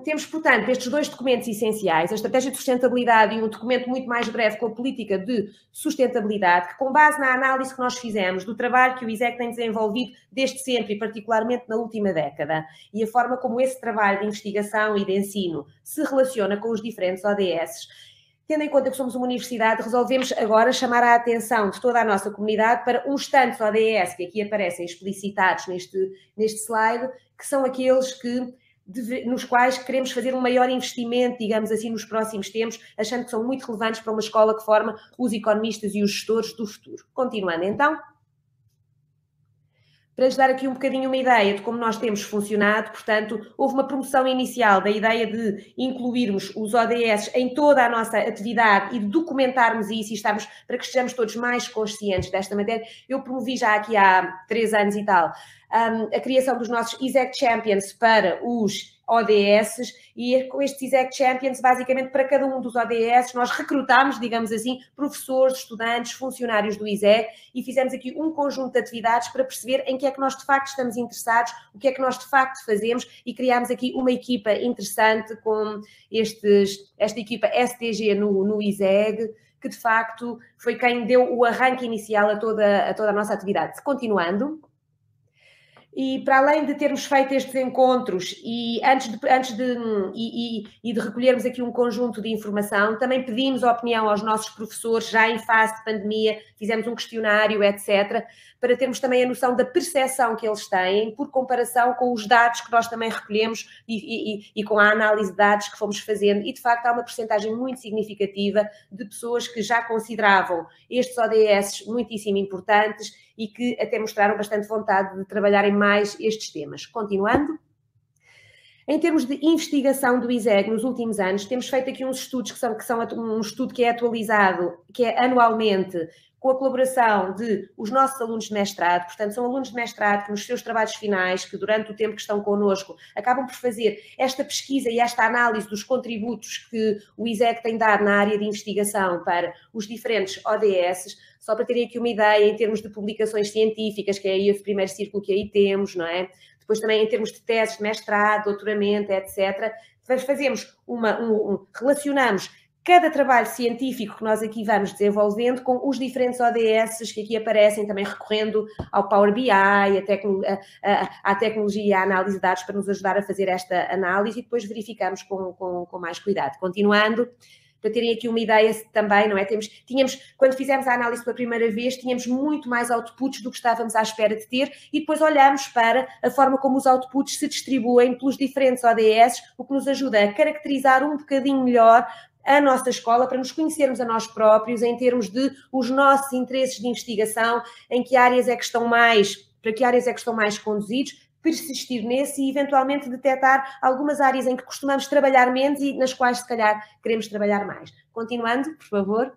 S3: Temos, portanto, estes 2 documentos essenciais, a Estratégia de Sustentabilidade e um documento muito mais breve com a Política de Sustentabilidade, que, com base na análise que nós fizemos do trabalho que o ISEG tem desenvolvido desde sempre e particularmente na última década, e a forma como esse trabalho de investigação e de ensino se relaciona com os diferentes ODS, tendo em conta que somos uma universidade, resolvemos agora chamar a atenção de toda a nossa comunidade para uns tantos ODS que aqui aparecem explicitados neste slide, que são aqueles nos quais queremos fazer um maior investimento, digamos assim, nos próximos tempos, achando que são muito relevantes para uma escola que forma os economistas e os gestores do futuro. Continuando, então, para lhes dar aqui um bocadinho uma ideia de como nós temos funcionado, portanto, houve uma promoção inicial da ideia de incluirmos os ODS em toda a nossa atividade e de documentarmos isso e para que estejamos todos mais conscientes desta matéria. Eu promovi já aqui há 3 anos e tal a criação dos nossos ISEG Champions para os ODS, e com estes ISEG Champions, basicamente para cada um dos ODS, nós recrutámos, digamos assim, professores, estudantes, funcionários do ISEG e fizemos aqui um conjunto de atividades para perceber em que é que nós de facto estamos interessados, o que é que nós de facto fazemos, e criámos aqui uma equipa interessante com esta equipa STG no ISEG, que de facto foi quem deu o arranque inicial a toda a nossa atividade. Continuando. E para além de termos feito estes encontros e antes de recolhermos aqui um conjunto de informação, também pedimos a opinião aos nossos professores, já em fase de pandemia, fizemos um questionário, etc., para termos também a noção da percepção que eles têm, por comparação com os dados que nós também recolhemos e com a análise de dados que fomos fazendo. E, de facto, há uma percentagem muito significativa de pessoas que já consideravam estes ODS muitíssimo importantes e que até mostraram bastante vontade de trabalharem mais estes temas. Continuando. Em termos de investigação do ISEG nos últimos anos, temos feito aqui uns estudos que são um estudo que é atualizado, que é anualmente, com a colaboração de os nossos alunos de mestrado. Portanto, são alunos de mestrado que nos seus trabalhos finais, que durante o tempo que estão connosco, acabam por fazer esta pesquisa e esta análise dos contributos que o ISEG tem dado na área de investigação para os diferentes ODS, só para terem aqui uma ideia em termos de publicações científicas, que é aí o primeiro círculo que aí temos, não é? Depois também em termos de teses de mestrado, doutoramento, etc. Relacionamos cada trabalho científico que nós aqui vamos desenvolvendo com os diferentes ODS que aqui aparecem, também recorrendo ao Power BI, à tecnologia e à análise de dados para nos ajudar a fazer esta análise e depois verificamos com mais cuidado. Continuando, para terem aqui uma ideia também, não é? Quando fizemos a análise pela primeira vez, tínhamos muito mais outputs do que estávamos à espera de ter e depois olhamos para a forma como os outputs se distribuem pelos diferentes ODS, o que nos ajuda a caracterizar um bocadinho melhor a nossa escola, para nos conhecermos a nós próprios em termos de os nossos interesses de investigação, para que áreas é que estão mais conduzidos, persistir nesse e eventualmente detectar algumas áreas em que costumamos trabalhar menos e nas quais se calhar queremos trabalhar mais. Continuando, por favor.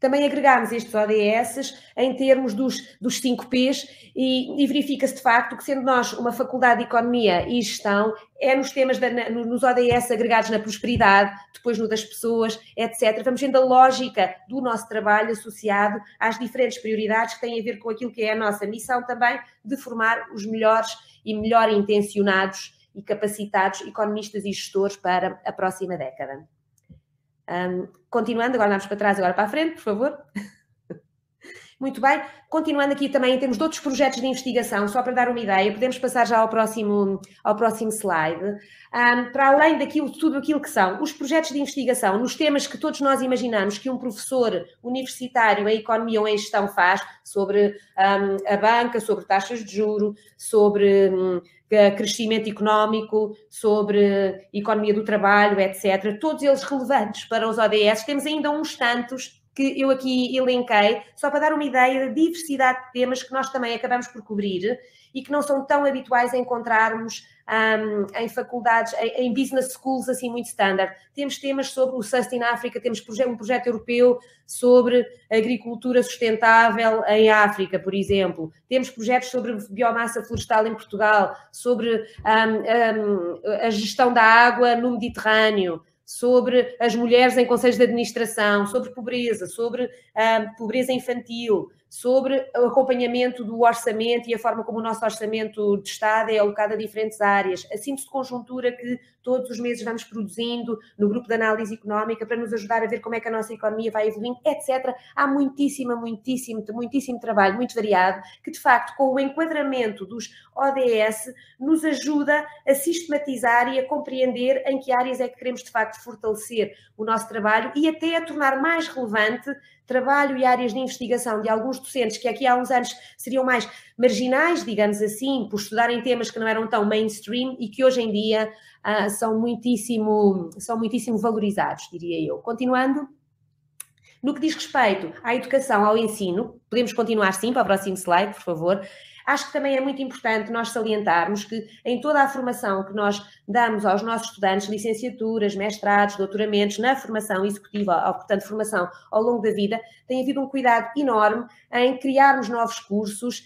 S3: Também agregámos estes ODS em termos dos 5 Ps e verifica-se de facto que, sendo nós uma faculdade de Economia e Gestão, é nos temas, nos ODS agregados na prosperidade, depois no das pessoas, etc. Vamos vendo a lógica do nosso trabalho associado às diferentes prioridades que têm a ver com aquilo que é a nossa missão também de formar os melhores e melhor intencionados e capacitados economistas e gestores para a próxima década. Continuando, agora vamos para trás, agora para a frente, por favor. Muito bem. Continuando aqui também em termos de outros projetos de investigação, só para dar uma ideia, podemos passar já ao próximo slide. Para além daquilo, tudo aquilo que são os projetos de investigação, nos temas que todos nós imaginamos que um professor universitário em economia ou em gestão faz, sobre a banca, sobre taxas de juros, sobre crescimento económico, sobre economia do trabalho, etc. Todos eles relevantes para os ODS. Temos ainda uns tantos que eu aqui elenquei, só para dar uma ideia da diversidade de temas que nós também acabamos por cobrir e que não são tão habituais a encontrarmos em faculdades, em business schools assim muito standard. Temos temas sobre o Sustain Africa, temos um projeto europeu sobre agricultura sustentável em África, por exemplo. Temos projetos sobre biomassa florestal em Portugal, sobre a gestão da água no Mediterrâneo, sobre as mulheres em conselhos de administração, sobre pobreza infantil, sobre o acompanhamento do orçamento e a forma como o nosso orçamento de Estado é alocado a diferentes áreas, a síntese de conjuntura que todos os meses vamos produzindo no grupo de análise económica para nos ajudar a ver como é que a nossa economia vai evoluindo, etc. Há muitíssimo trabalho, muito variado, que de facto com o enquadramento dos ODS nos ajuda a sistematizar e a compreender em que áreas é que queremos de facto fortalecer o nosso trabalho e até a tornar mais relevante trabalho e áreas de investigação de alguns docentes que aqui há uns anos seriam mais marginais, digamos assim, por estudarem temas que não eram tão mainstream e que hoje em dia são muitíssimo valorizados, diria eu. Continuando, no que diz respeito à educação, ao ensino, podemos continuar sim para o próximo slide, por favor. Acho que também é muito importante nós salientarmos que em toda a formação que nós damos aos nossos estudantes, licenciaturas, mestrados, doutoramentos, na formação executiva, portanto, formação ao longo da vida, tem havido um cuidado enorme em criarmos novos cursos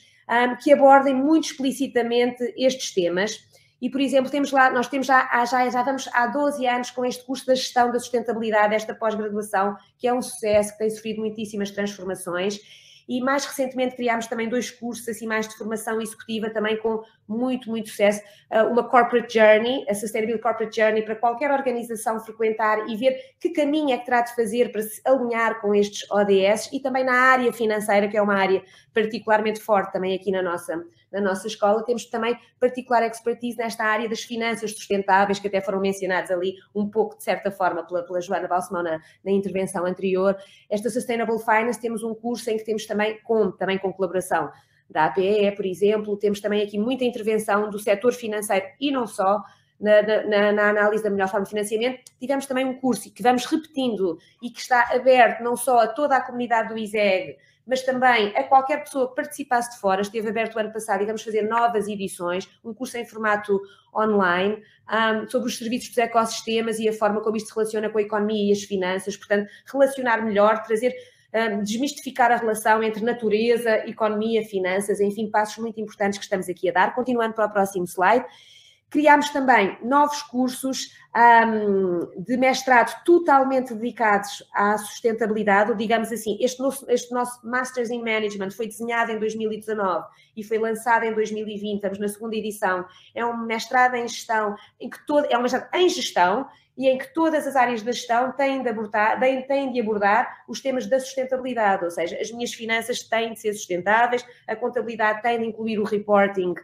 S3: que abordem muito explicitamente estes temas. E, por exemplo, nós temos já vamos há 12 anos com este curso da gestão da sustentabilidade, esta pós-graduação, que é um sucesso, que tem sofrido muitíssimas transformações. E mais recentemente criámos também 2 cursos assim mais de formação executiva, também com muito sucesso. Uma Corporate Journey, a Sustainability Corporate Journey, para qualquer organização frequentar e ver que caminho é que terá de fazer para se alinhar com estes ODS, e também na área financeira, que é uma área particularmente forte também aqui na nossa escola. Temos também particular expertise nesta área das finanças sustentáveis, que até foram mencionados ali um pouco, de certa forma, pela Joana Balsemão na intervenção anterior. Esta Sustainable Finance, temos um curso em que temos também com colaboração da APE, por exemplo, temos também aqui muita intervenção do setor financeiro e não só, na análise da melhor forma de financiamento. Tivemos também um curso que vamos repetindo e que está aberto não só a toda a comunidade do ISEG, mas também a qualquer pessoa que participasse de fora. Esteve aberto o ano passado e vamos fazer novas edições, um curso em formato online, sobre os serviços dos ecossistemas e a forma como isto se relaciona com a economia e as finanças. Portanto, relacionar melhor, desmistificar a relação entre natureza, economia, finanças, enfim, passos muito importantes que estamos aqui a dar. Continuando para o próximo slide. Criámos também novos cursos de mestrado totalmente dedicados à sustentabilidade, digamos assim. Este nosso Masters in Management foi desenhado em 2019 e foi lançado em 2020, estamos na segunda edição. É um mestrado em gestão, é um mestrado em gestão, e em que todas as áreas da gestão têm de abordar os temas da sustentabilidade, ou seja, as minhas finanças têm de ser sustentáveis, a contabilidade tem de incluir o reporting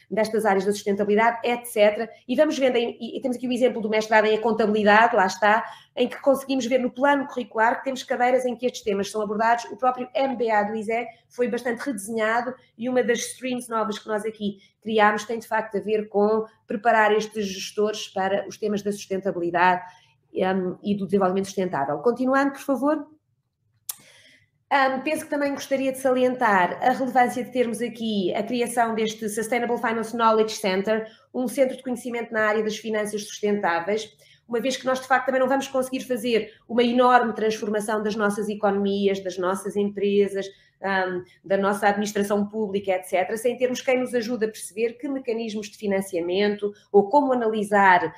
S3: destas áreas da sustentabilidade, etc. E vamos vendo, e temos aqui o exemplo do mestrado em contabilidade, lá está, em que conseguimos ver no plano curricular que temos cadeiras em que estes temas são abordados. O próprio MBA do ISEG foi bastante redesenhado e uma das streams novas que nós aqui criámos tem de facto a ver com preparar estes gestores para os temas da sustentabilidade e do desenvolvimento sustentável. Continuando, por favor. Penso que também gostaria de salientar a relevância de termos aqui a criação deste Sustainable Finance Knowledge Center, um centro de conhecimento na área das finanças sustentáveis, uma vez que nós, de facto, também não vamos conseguir fazer uma enorme transformação das nossas economias, das nossas empresas, da nossa administração pública, etc., sem termos quem nos ajude a perceber que mecanismos de financiamento ou como analisar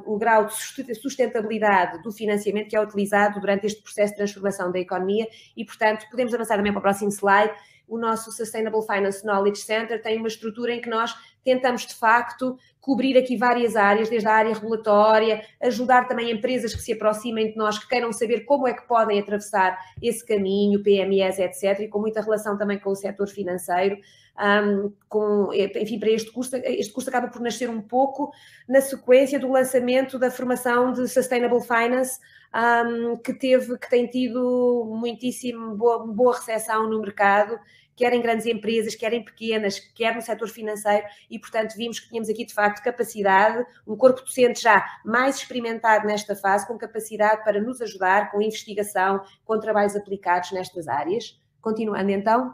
S3: o grau de sustentabilidade do financiamento que é utilizado durante este processo de transformação da economia. E, portanto, podemos avançar também para o próximo slide. O nosso Sustainable Finance Knowledge Center tem uma estrutura em que nós tentamos, de facto, cobrir aqui várias áreas, desde a área regulatória, ajudar também empresas que se aproximem de nós, que queiram saber como é que podem atravessar esse caminho, PMEs, etc., e com muita relação também com o setor financeiro. Enfim, para este curso acaba por nascer um pouco na sequência do lançamento da formação de Sustainable Finance, que tem tido muitíssimo boa recepção no mercado, quer em grandes empresas, quer em pequenas, quer no setor financeiro, e, portanto, vimos que tínhamos aqui, de facto, capacidade, um corpo docente já mais experimentado nesta fase, com capacidade para nos ajudar com investigação, com trabalhos aplicados nestas áreas. Continuando, então.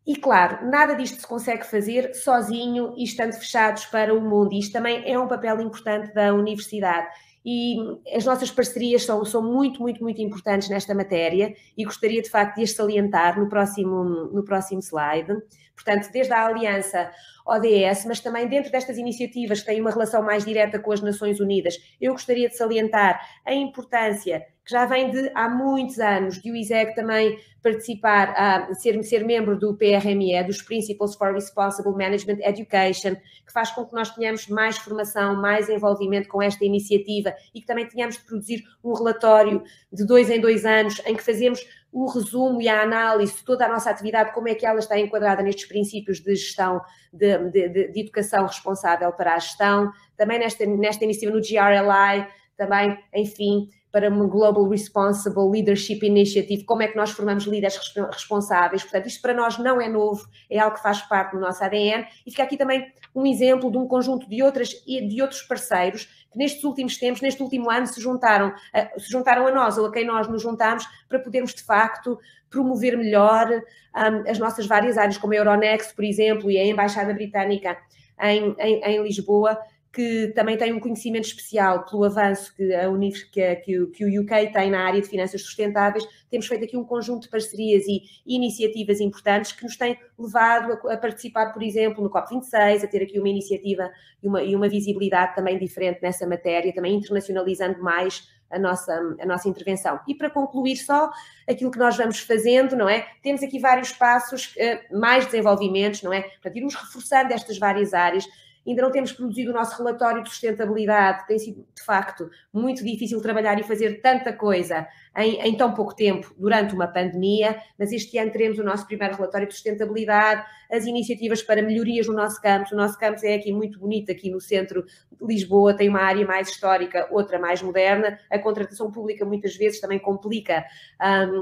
S3: E, claro, nada disto se consegue fazer sozinho e estando fechados para o mundo. Isto também é um papel importante da universidade. E as nossas parcerias são muito importantes nesta matéria, e gostaria, de facto, de as salientar no próximo slide. Portanto, desde a Aliança ODS, mas também dentro destas iniciativas que têm uma relação mais direta com as Nações Unidas, eu gostaria de salientar a importância que já vem de há muitos anos, de o ISEG também participar, ser membro do PRME, dos Principles for Responsible Management Education, que faz com que nós tenhamos mais formação, mais envolvimento com esta iniciativa e que também tenhamos de produzir um relatório de 2 em 2 anos em que fazemos o resumo e a análise de toda a nossa atividade, como é que ela está enquadrada nestes princípios de gestão, de educação responsável para a gestão, também nesta iniciativa no GRLI, também, enfim, para uma Global Responsible Leadership Initiative, como é que nós formamos líderes responsáveis. Portanto, isto para nós não é novo, é algo que faz parte do nosso ADN. E fica aqui também um exemplo de um conjunto de outros parceiros que nestes últimos tempos, neste último ano, se juntaram a nós ou a quem nós nos juntamos para podermos, de facto, promover melhor as nossas várias áreas, como a Euronext, por exemplo, e a Embaixada Britânica em Lisboa, que também tem um conhecimento especial pelo avanço que o UK tem na área de finanças sustentáveis. Temos feito aqui um conjunto de parcerias e iniciativas importantes que nos têm levado a participar, por exemplo, no COP26, a ter aqui uma iniciativa e uma visibilidade também diferente nessa matéria, também internacionalizando mais a nossa intervenção. E para concluir só aquilo que nós vamos fazendo, não é? Temos aqui vários passos, mais desenvolvimentos, não é? Para irmos reforçando estas várias áreas. Ainda não temos produzido o nosso relatório de sustentabilidade, tem sido, de facto, muito difícil trabalhar e fazer tanta coisa em tão pouco tempo durante uma pandemia, mas este ano teremos o nosso primeiro relatório de sustentabilidade, as iniciativas para melhorias no nosso campus. O nosso campus é aqui muito bonito, aqui no centro de Lisboa, tem uma área mais histórica, outra mais moderna. A contratação pública muitas vezes também complica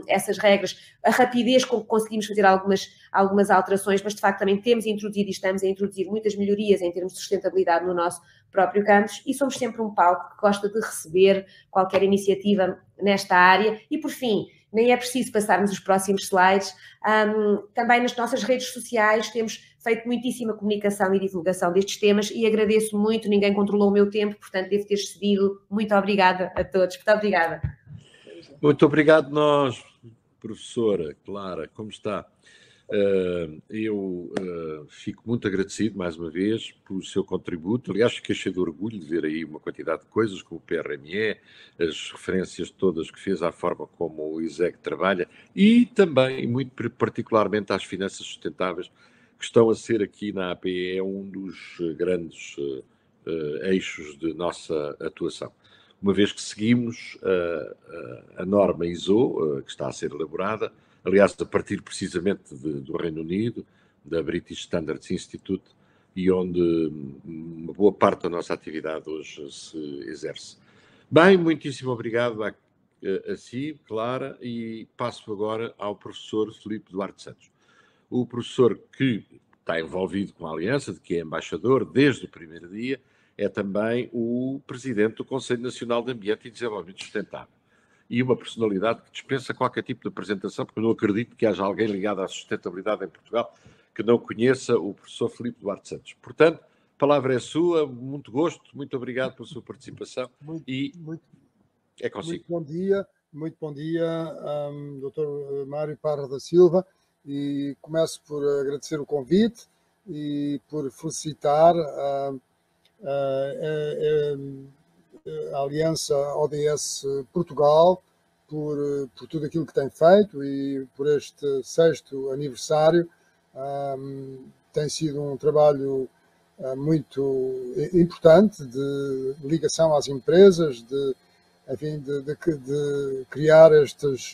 S3: essas regras, a rapidez com que conseguimos fazer algumas alterações, mas de facto também temos introduzido e estamos a introduzir muitas melhorias em termos de sustentabilidade no nosso próprio campus e somos sempre um palco que gosta de receber qualquer iniciativa nesta área. E por fim, nem é preciso passarmos os próximos slides, também nas nossas redes sociais temos feito muitíssima comunicação e divulgação destes temas e agradeço muito, ninguém controlou o meu tempo, portanto devo ter cedido. Muito obrigada a todos. Muito obrigada.
S1: Muito obrigado nós, professora Clara, como está? Eu fico muito agradecido, mais uma vez, pelo seu contributo. Aliás, fiquei cheio de orgulho de ver aí uma quantidade de coisas, como o PRME, as referências todas que fez à forma como o ISEG trabalha e também, muito particularmente, às finanças sustentáveis, que estão a ser aqui na APE um dos grandes eixos de nossa atuação. Uma vez que seguimos a norma ISO, que está a ser elaborada, aliás, a partir precisamente do Reino Unido, da British Standards Institute, e onde uma boa parte da nossa atividade hoje se exerce. Bem, muitíssimo obrigado a si, Clara, e passo agora ao professor Filipe Duarte Santos. O professor que está envolvido com a Aliança, de que é embaixador desde o primeiro dia, é também o presidente do Conselho Nacional de Ambiente e Desenvolvimento Sustentável. E uma personalidade que dispensa qualquer tipo de apresentação, porque eu não acredito que haja alguém ligado à sustentabilidade em Portugal que não conheça o professor Filipe Duarte Santos. Portanto, a palavra é sua, muito gosto, muito obrigado pela sua participação é consigo.
S4: Muito bom dia, Dr. Mário Parra da Silva, e começo por agradecer o convite e por felicitar a Aliança ODS Portugal por tudo aquilo que tem feito e por este 6º aniversário. Tem sido um trabalho muito importante de ligação às empresas, de criar estes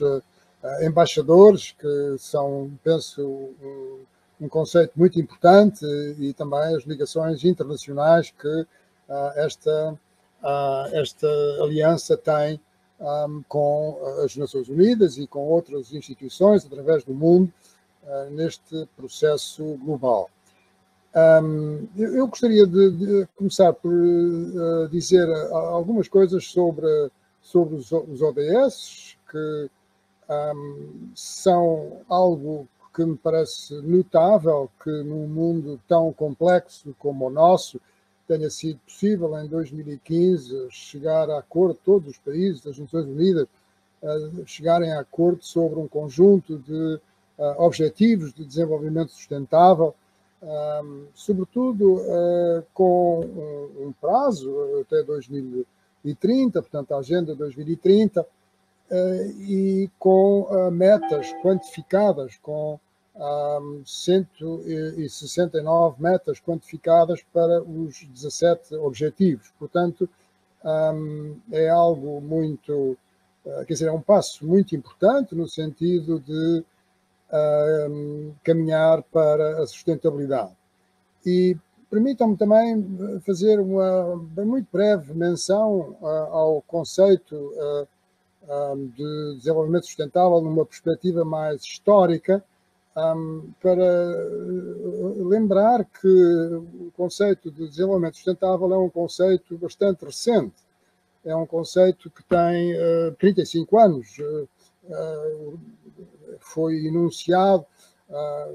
S4: embaixadores, que são, penso, um conceito muito importante, e também as ligações internacionais que esta aliança tem com as Nações Unidas e com outras instituições através do mundo neste processo global. Eu gostaria de começar por dizer algumas coisas sobre os ODS, que são algo que me parece notável que num mundo tão complexo como o nosso tenha sido possível em 2015 chegar a acordo, todos os países das Nações Unidas chegarem a acordo sobre um conjunto de objetivos de desenvolvimento sustentável, sobretudo com um prazo até 2030, portanto a Agenda 2030, e com metas quantificadas, com 169 metas quantificadas para os 17 objetivos. Portanto, é algo muito, quer dizer, é um passo muito importante no sentido de caminhar para a sustentabilidade. E permitam-me também fazer uma muito breve menção ao conceito de desenvolvimento sustentável numa perspectiva mais histórica, para lembrar que o conceito de desenvolvimento sustentável é um conceito bastante recente. É um conceito que tem 35 anos. Foi enunciado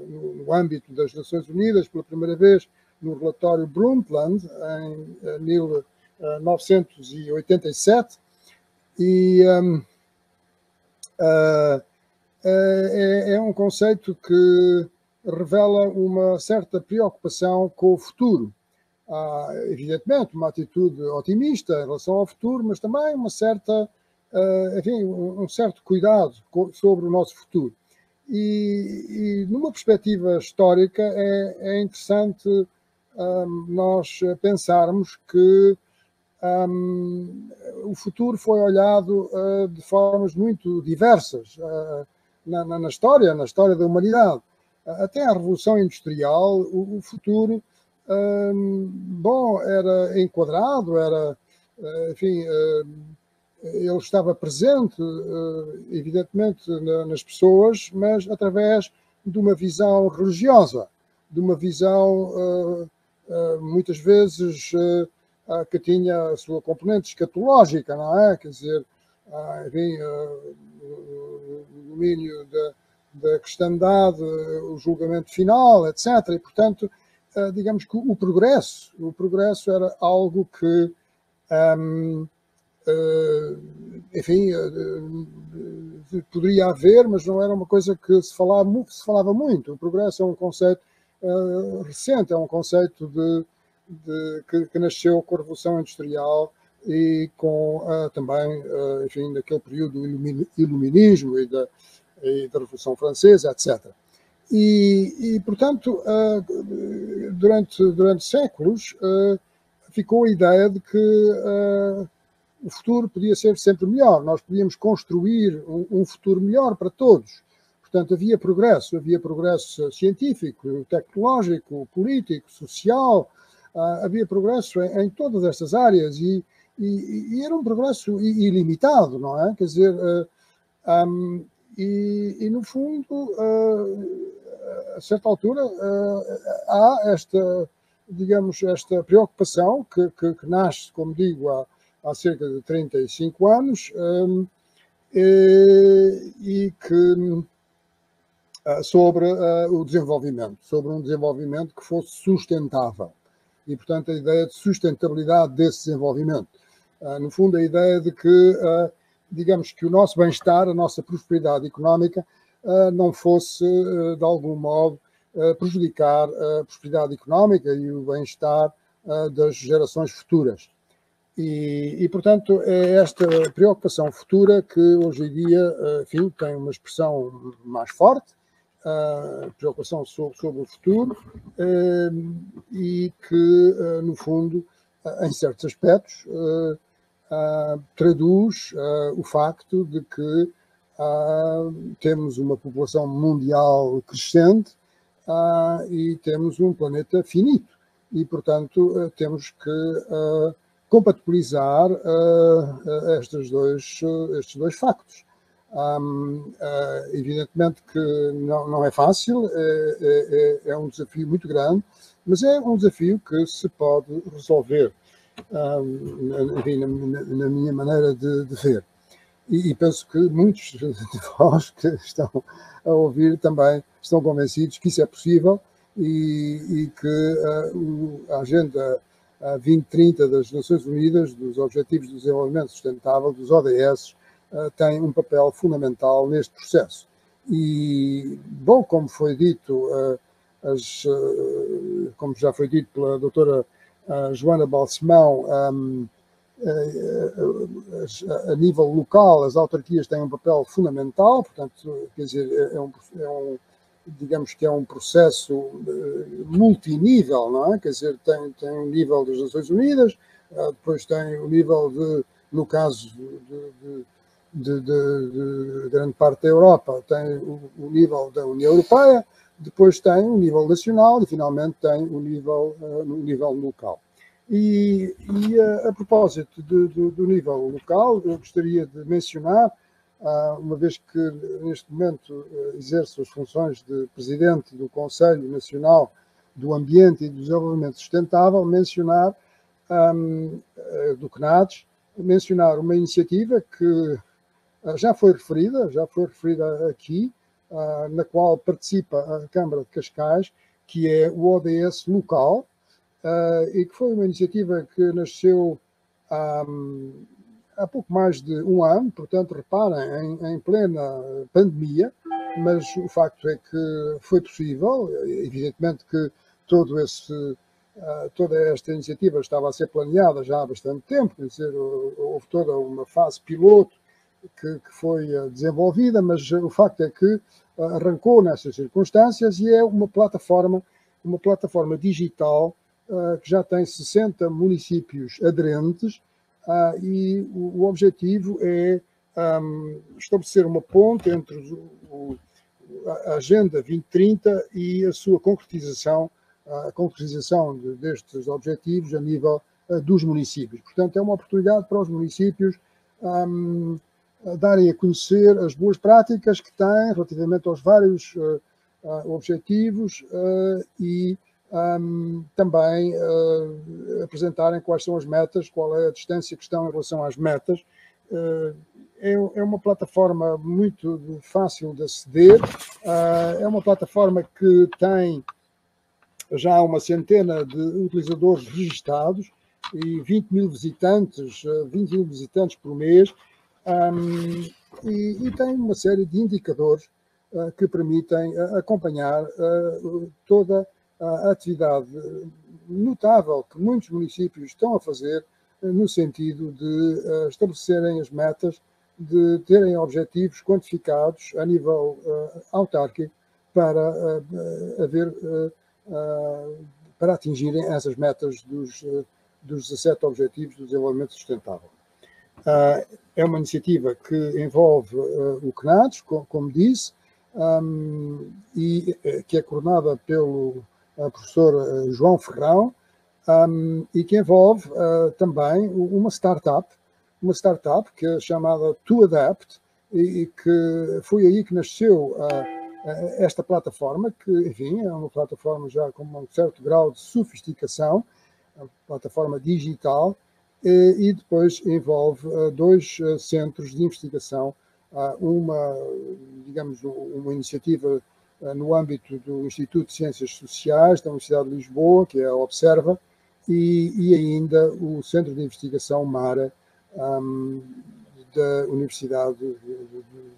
S4: no âmbito das Nações Unidas pela primeira vez no relatório Brundtland, em 1987, e é um conceito que revela uma certa preocupação com o futuro. Há, evidentemente, uma atitude otimista em relação ao futuro, mas também uma certa, enfim, um certo cuidado sobre o nosso futuro. E numa perspectiva histórica é interessante nós pensarmos que o futuro foi olhado de formas muito diversas na história da humanidade. Até a Revolução Industrial, o futuro, bom, era enquadrado, era, enfim, ele estava presente, evidentemente, nas pessoas, mas através de uma visão religiosa, de uma visão, muitas vezes, que tinha a sua componente escatológica, não é? Quer dizer, enfim, o domínio da cristandade, o julgamento final, etc. E, portanto, digamos que o progresso era algo que, enfim, poderia haver, mas não era uma coisa que se falava muito. O progresso é um conceito recente, é um conceito que nasceu com a Revolução Industrial e com também, enfim, naquele período do iluminismo e da Revolução Francesa, etc. E portanto, durante séculos, ficou a ideia de que o futuro podia ser sempre melhor, nós podíamos construir um futuro melhor para todos. Portanto, havia progresso científico, tecnológico, político, social, havia progresso em todas estas áreas e era um progresso ilimitado, não é? Quer dizer, e no fundo, a certa altura, há esta, digamos, esta preocupação que nasce, como digo, há cerca de 35 anos e que sobre o desenvolvimento, sobre um desenvolvimento que fosse sustentável. E, portanto, a ideia de sustentabilidade desse desenvolvimento. No fundo, a ideia de que, digamos, que o nosso bem-estar, a nossa prosperidade económica não fosse, de algum modo, prejudicar a prosperidade económica e o bem-estar das gerações futuras. E, portanto, é esta preocupação futura que, hoje em dia, enfim, tem uma expressão mais forte, preocupação sobre o futuro, e que, no fundo, em certos aspectos, traduz o facto de que temos uma população mundial crescente e temos um planeta finito. E, portanto, temos que compatibilizar estes dois factos. Evidentemente que não é fácil, é um desafio muito grande, mas é um desafio que se pode resolver, enfim, na minha maneira de ver. E penso que muitos de vós que estão a ouvir também estão convencidos que isso é possível e que a Agenda 2030 das Nações Unidas, dos Objetivos de Desenvolvimento Sustentável, dos ODS, tem um papel fundamental neste processo. E, bom, como foi dito, como já foi dito pela doutora Joana Balsemão, a nível local, as autarquias têm um papel fundamental, portanto, quer dizer, digamos que é um processo multinível, não é? Quer dizer, tem um nível das Nações Unidas, depois tem o nível no caso de grande parte da Europa, tem o nível da União Europeia, depois tem o nível nacional e, finalmente, tem o nível local. E a propósito do nível local, eu gostaria de mencionar, uma vez que neste momento exerço as funções de Presidente do Conselho Nacional do Ambiente e do Desenvolvimento Sustentável, mencionar do CNADES, mencionar uma iniciativa que já foi referida aqui, na qual participa a Câmara de Cascais, que é o ODS local, e que foi uma iniciativa que nasceu há pouco mais de um ano, portanto, reparem, em plena pandemia, mas o facto é que foi possível, evidentemente que toda esta iniciativa estava a ser planeada já há bastante tempo, quer dizer, houve toda uma fase piloto que foi desenvolvida, mas o facto é que arrancou nessas circunstâncias e é uma plataforma digital que já tem 60 municípios aderentes, e o objetivo é estabelecer uma ponte entre a Agenda 2030 e a sua concretização, destes objetivos a nível dos municípios. Portanto, é uma oportunidade para os municípios darem a conhecer as boas práticas que têm relativamente aos vários objetivos e também apresentarem quais são as metas, qual é a distância que estão em relação às metas. É uma plataforma muito fácil de aceder, é uma plataforma que tem já uma centena de utilizadores registados e 20 mil visitantes por mês, e tem uma série de indicadores que permitem acompanhar toda a atividade notável que muitos municípios estão a fazer no sentido de estabelecerem as metas, de terem objetivos quantificados a nível autárquico para atingirem essas metas dos 17 Objetivos do Desenvolvimento Sustentável. É uma iniciativa que envolve o CNADES, como disse, e que é coordenada pelo professor João Ferrão, e que envolve também uma startup que é chamada ToAdapt, e que foi aí que nasceu esta plataforma, que, enfim, é uma plataforma já com um certo grau de sofisticação, uma plataforma digital, e depois envolve dois centros de investigação, uma iniciativa no âmbito do Instituto de Ciências Sociais da Universidade de Lisboa, que é a Observa, e ainda o Centro de Investigação MARA,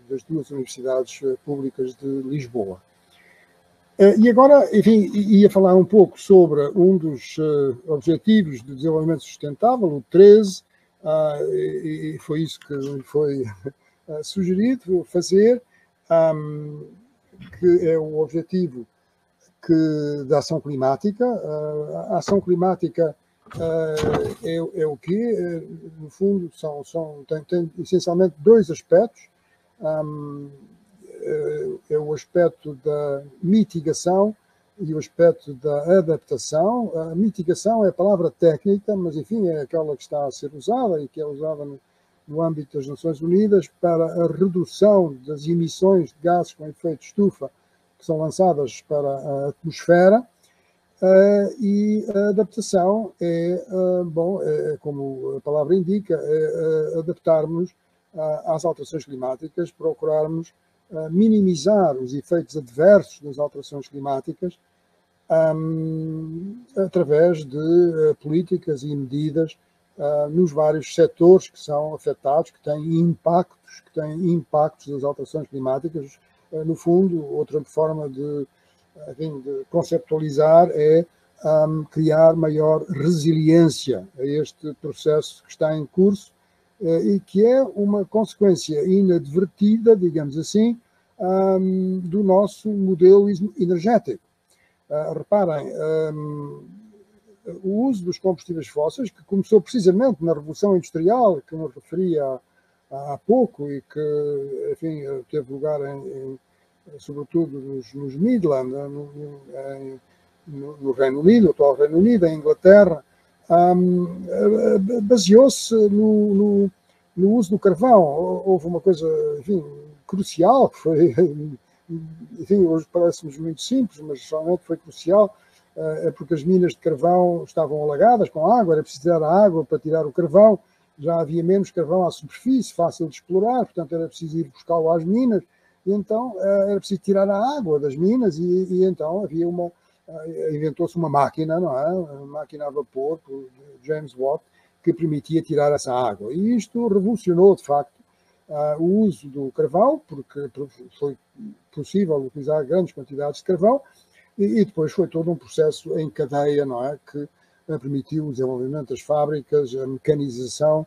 S4: das duas universidades públicas de Lisboa. E agora, enfim, ia falar um pouco sobre um dos Objetivos de Desenvolvimento Sustentável, o 13, e foi isso que me foi sugerido fazer, que é o objetivo da ação climática. A ação climática é o quê? No fundo, tem essencialmente dois aspectos. É o aspecto da mitigação e o aspecto da adaptação. A mitigação é a palavra técnica, mas, enfim, é aquela que está a ser usada e que é usada no âmbito das Nações Unidas para a redução das emissões de gases com efeito de estufa que são lançadas para a atmosfera. E a adaptação como a palavra indica, adaptarmos às alterações climáticas, procurarmos minimizar os efeitos adversos das alterações climáticas através de políticas e medidas nos vários setores que são afetados, que têm impactos das alterações climáticas. No fundo, outra forma de conceptualizar é criar maior resiliência a este processo que está em curso e que é uma consequência inadvertida, digamos assim, do nosso modelo energético. Reparem, o uso dos combustíveis fósseis, que começou precisamente na Revolução Industrial, que me referi há pouco e que, enfim, teve lugar sobretudo nos Midlands, no Reino Unido, o atual Reino Unido, em Inglaterra, baseou-se no uso do carvão. Houve uma coisa, enfim, crucial, que foi, enfim, hoje parece-nos muito simples, mas realmente foi crucial, é porque as minas de carvão estavam alagadas com água, era preciso tirar a água para tirar o carvão, já havia menos carvão à superfície, fácil de explorar, portanto era preciso ir buscá-lo às minas, e então era preciso tirar a água das minas, e então havia inventou-se uma máquina, não é? Uma máquina a vapor, por James Watt, que permitia tirar essa água. E isto revolucionou, de facto, o uso do carvão, porque foi possível utilizar grandes quantidades de carvão, e depois foi todo um processo em cadeia, não é? Que permitiu o desenvolvimento das fábricas, a mecanização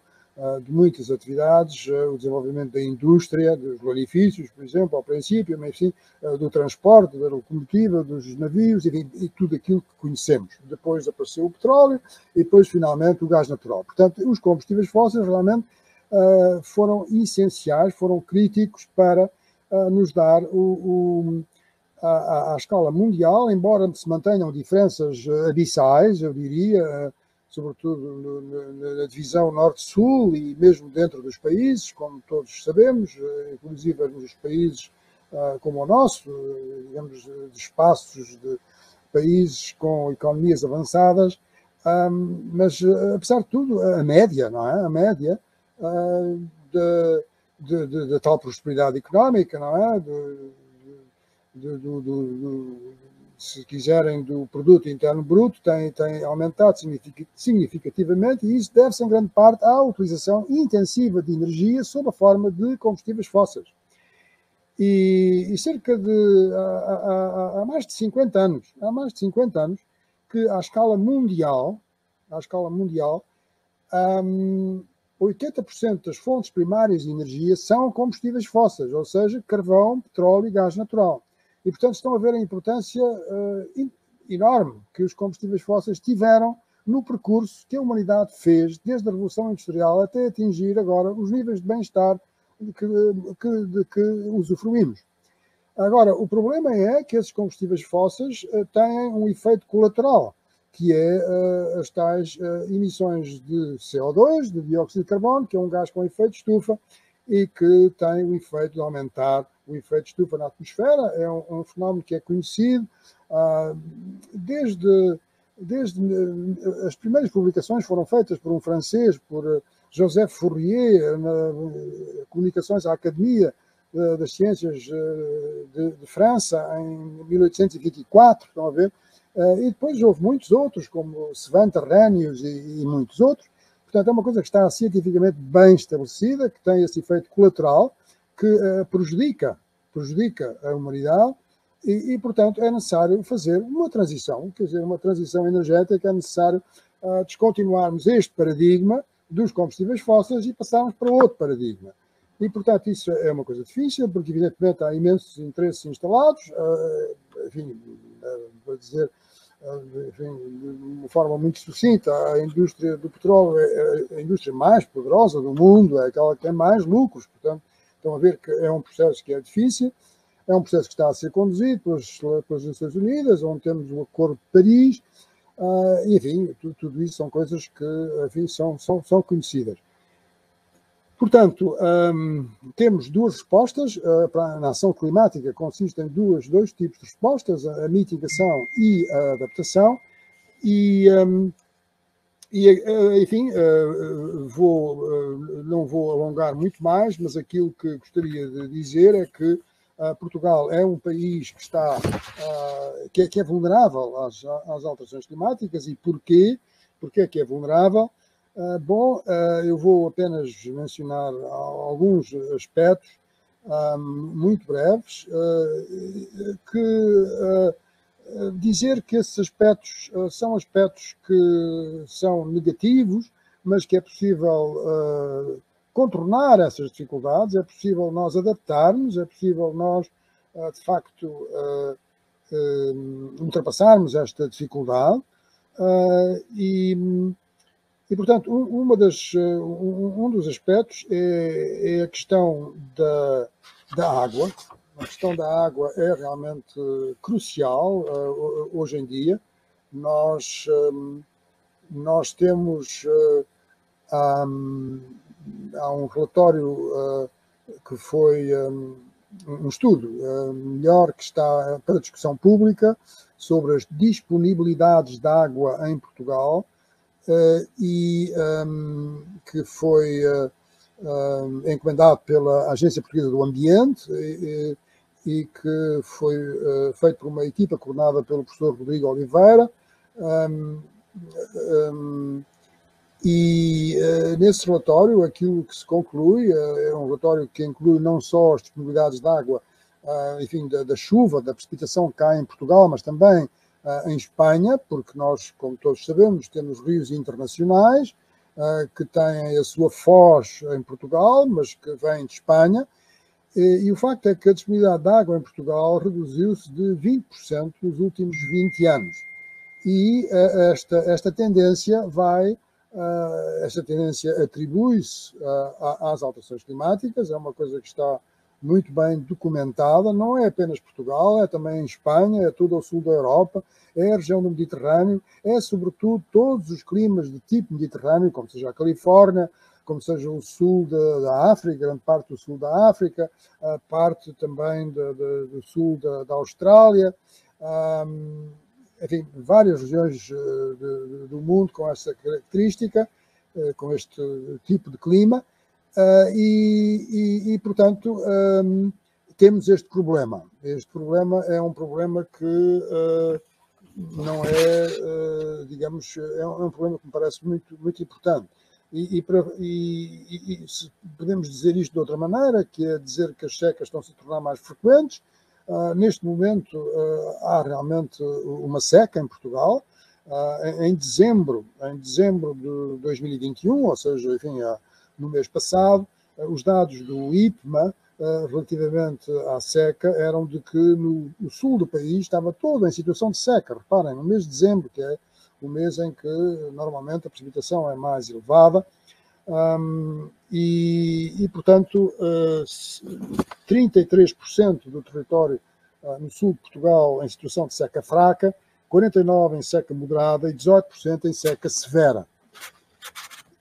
S4: de muitas atividades, o desenvolvimento da indústria, dos orifícios, por exemplo, ao princípio, mas sim, do transporte, da locomotiva, dos navios, enfim, e tudo aquilo que conhecemos. Depois apareceu o petróleo e depois, finalmente, o gás natural. Portanto, os combustíveis fósseis realmente foram essenciais, foram críticos para nos dar à escala mundial, embora se mantenham diferenças abissais, eu diria, sobretudo na divisão norte-sul e mesmo dentro dos países, como todos sabemos, inclusive nos países como o nosso, digamos, de espaços de países com economias avançadas, mas, apesar de tudo, a média, não é? A média da tal prosperidade económica, não é? Se quiserem, do produto interno bruto, tem aumentado significativamente, e isso deve-se em grande parte à utilização intensiva de energia sob a forma de combustíveis fósseis. E cerca de há mais de 50 anos, que à escala mundial, 80% das fontes primárias de energia são combustíveis fósseis, ou seja, carvão, petróleo e gás natural. E, portanto, estão a ver a importância enorme que os combustíveis fósseis tiveram no percurso que a humanidade fez desde a Revolução Industrial até atingir agora os níveis de bem-estar de que usufruímos. Agora, o problema é que esses combustíveis fósseis têm um efeito colateral, que é as tais emissões de CO2, de dióxido de carbono, que é um gás com efeito de estufa e que tem o efeito de aumentar o efeito de estufa na atmosfera. É um fenómeno que é conhecido desde as primeiras publicações foram feitas por um francês, por Joseph Fourier, na Comunicações à Academia das Ciências de França, em 1824, estão a ver? E depois houve muitos outros, como Svante Arrhenius e muitos outros. Portanto, é uma coisa que está cientificamente bem estabelecida, que tem esse efeito colateral, que prejudica a humanidade e, portanto, é necessário fazer uma transição, quer dizer, uma transição energética. É necessário descontinuarmos este paradigma dos combustíveis fósseis e passarmos para outro paradigma. E, portanto, isso é uma coisa difícil, porque, evidentemente, há imensos interesses instalados, enfim, vou dizer, enfim, de uma forma muito sucinta, a indústria do petróleo é a indústria mais poderosa do mundo, é aquela que tem mais lucros. Portanto, estão a ver que é um processo que é difícil, é um processo que está a ser conduzido pelas Nações Unidas, onde temos o Acordo de Paris, e, enfim, tudo isso são coisas que, enfim, são conhecidas. Portanto, temos duas respostas para a ação climática. Consiste em dois tipos de respostas: a mitigação e a adaptação. Enfim, não vou alongar muito mais, mas aquilo que gostaria de dizer é que Portugal é um país que que é vulnerável às alterações climáticas. E porquê? Porquê é que é vulnerável? Eu vou apenas mencionar alguns aspectos muito breves que dizer que esses aspectos são aspectos que são negativos, mas que é possível contornar essas dificuldades, é possível nós adaptarmos, é possível nós, de facto, ultrapassarmos esta dificuldade e portanto, um dos aspectos é a questão da água. A questão da água é realmente crucial hoje em dia. Nós temos há um relatório que foi um estudo melhor que está para discussão pública sobre as disponibilidades de água em Portugal e que foi encomendado pela Agência Portuguesa do Ambiente e que foi feito por uma equipa coordenada pelo professor Rodrigo Oliveira. Nesse relatório, aquilo que se conclui é um relatório que inclui não só as disponibilidades de água, enfim, da chuva, da precipitação que cai em Portugal, mas também em Espanha, porque nós, como todos sabemos, temos rios internacionais que têm a sua foz em Portugal, mas que vêm de Espanha. E o facto é que a disponibilidade de água em Portugal reduziu-se de 20% nos últimos 20 anos. E esta tendência atribui-se às alterações climáticas, é uma coisa que está muito bem documentada, não é apenas Portugal, é também Espanha, é todo o sul da Europa, é a região do Mediterrâneo, é sobretudo todos os climas de tipo Mediterrâneo, como seja a Califórnia, como seja o sul da África, grande parte do sul da África, a parte também do sul da Austrália, enfim, várias regiões do mundo com essa característica, com este tipo de clima, portanto, temos este problema. Este problema é um problema que não é, digamos, é um problema que me parece muito, muito importante. Se podemos dizer isto de outra maneira, que é dizer que as secas estão-se a tornar mais frequentes. Neste momento há realmente uma seca em Portugal. Em dezembro de 2021, ou seja, enfim, no mês passado, os dados do IPMA relativamente à seca eram de que no sul do país estava todo em situação de seca. Reparem, no mês de dezembro, que é o mês em que normalmente a precipitação é mais elevada, portanto, 33% do território no sul de Portugal em situação de seca fraca, 49% em seca moderada e 18% em seca severa.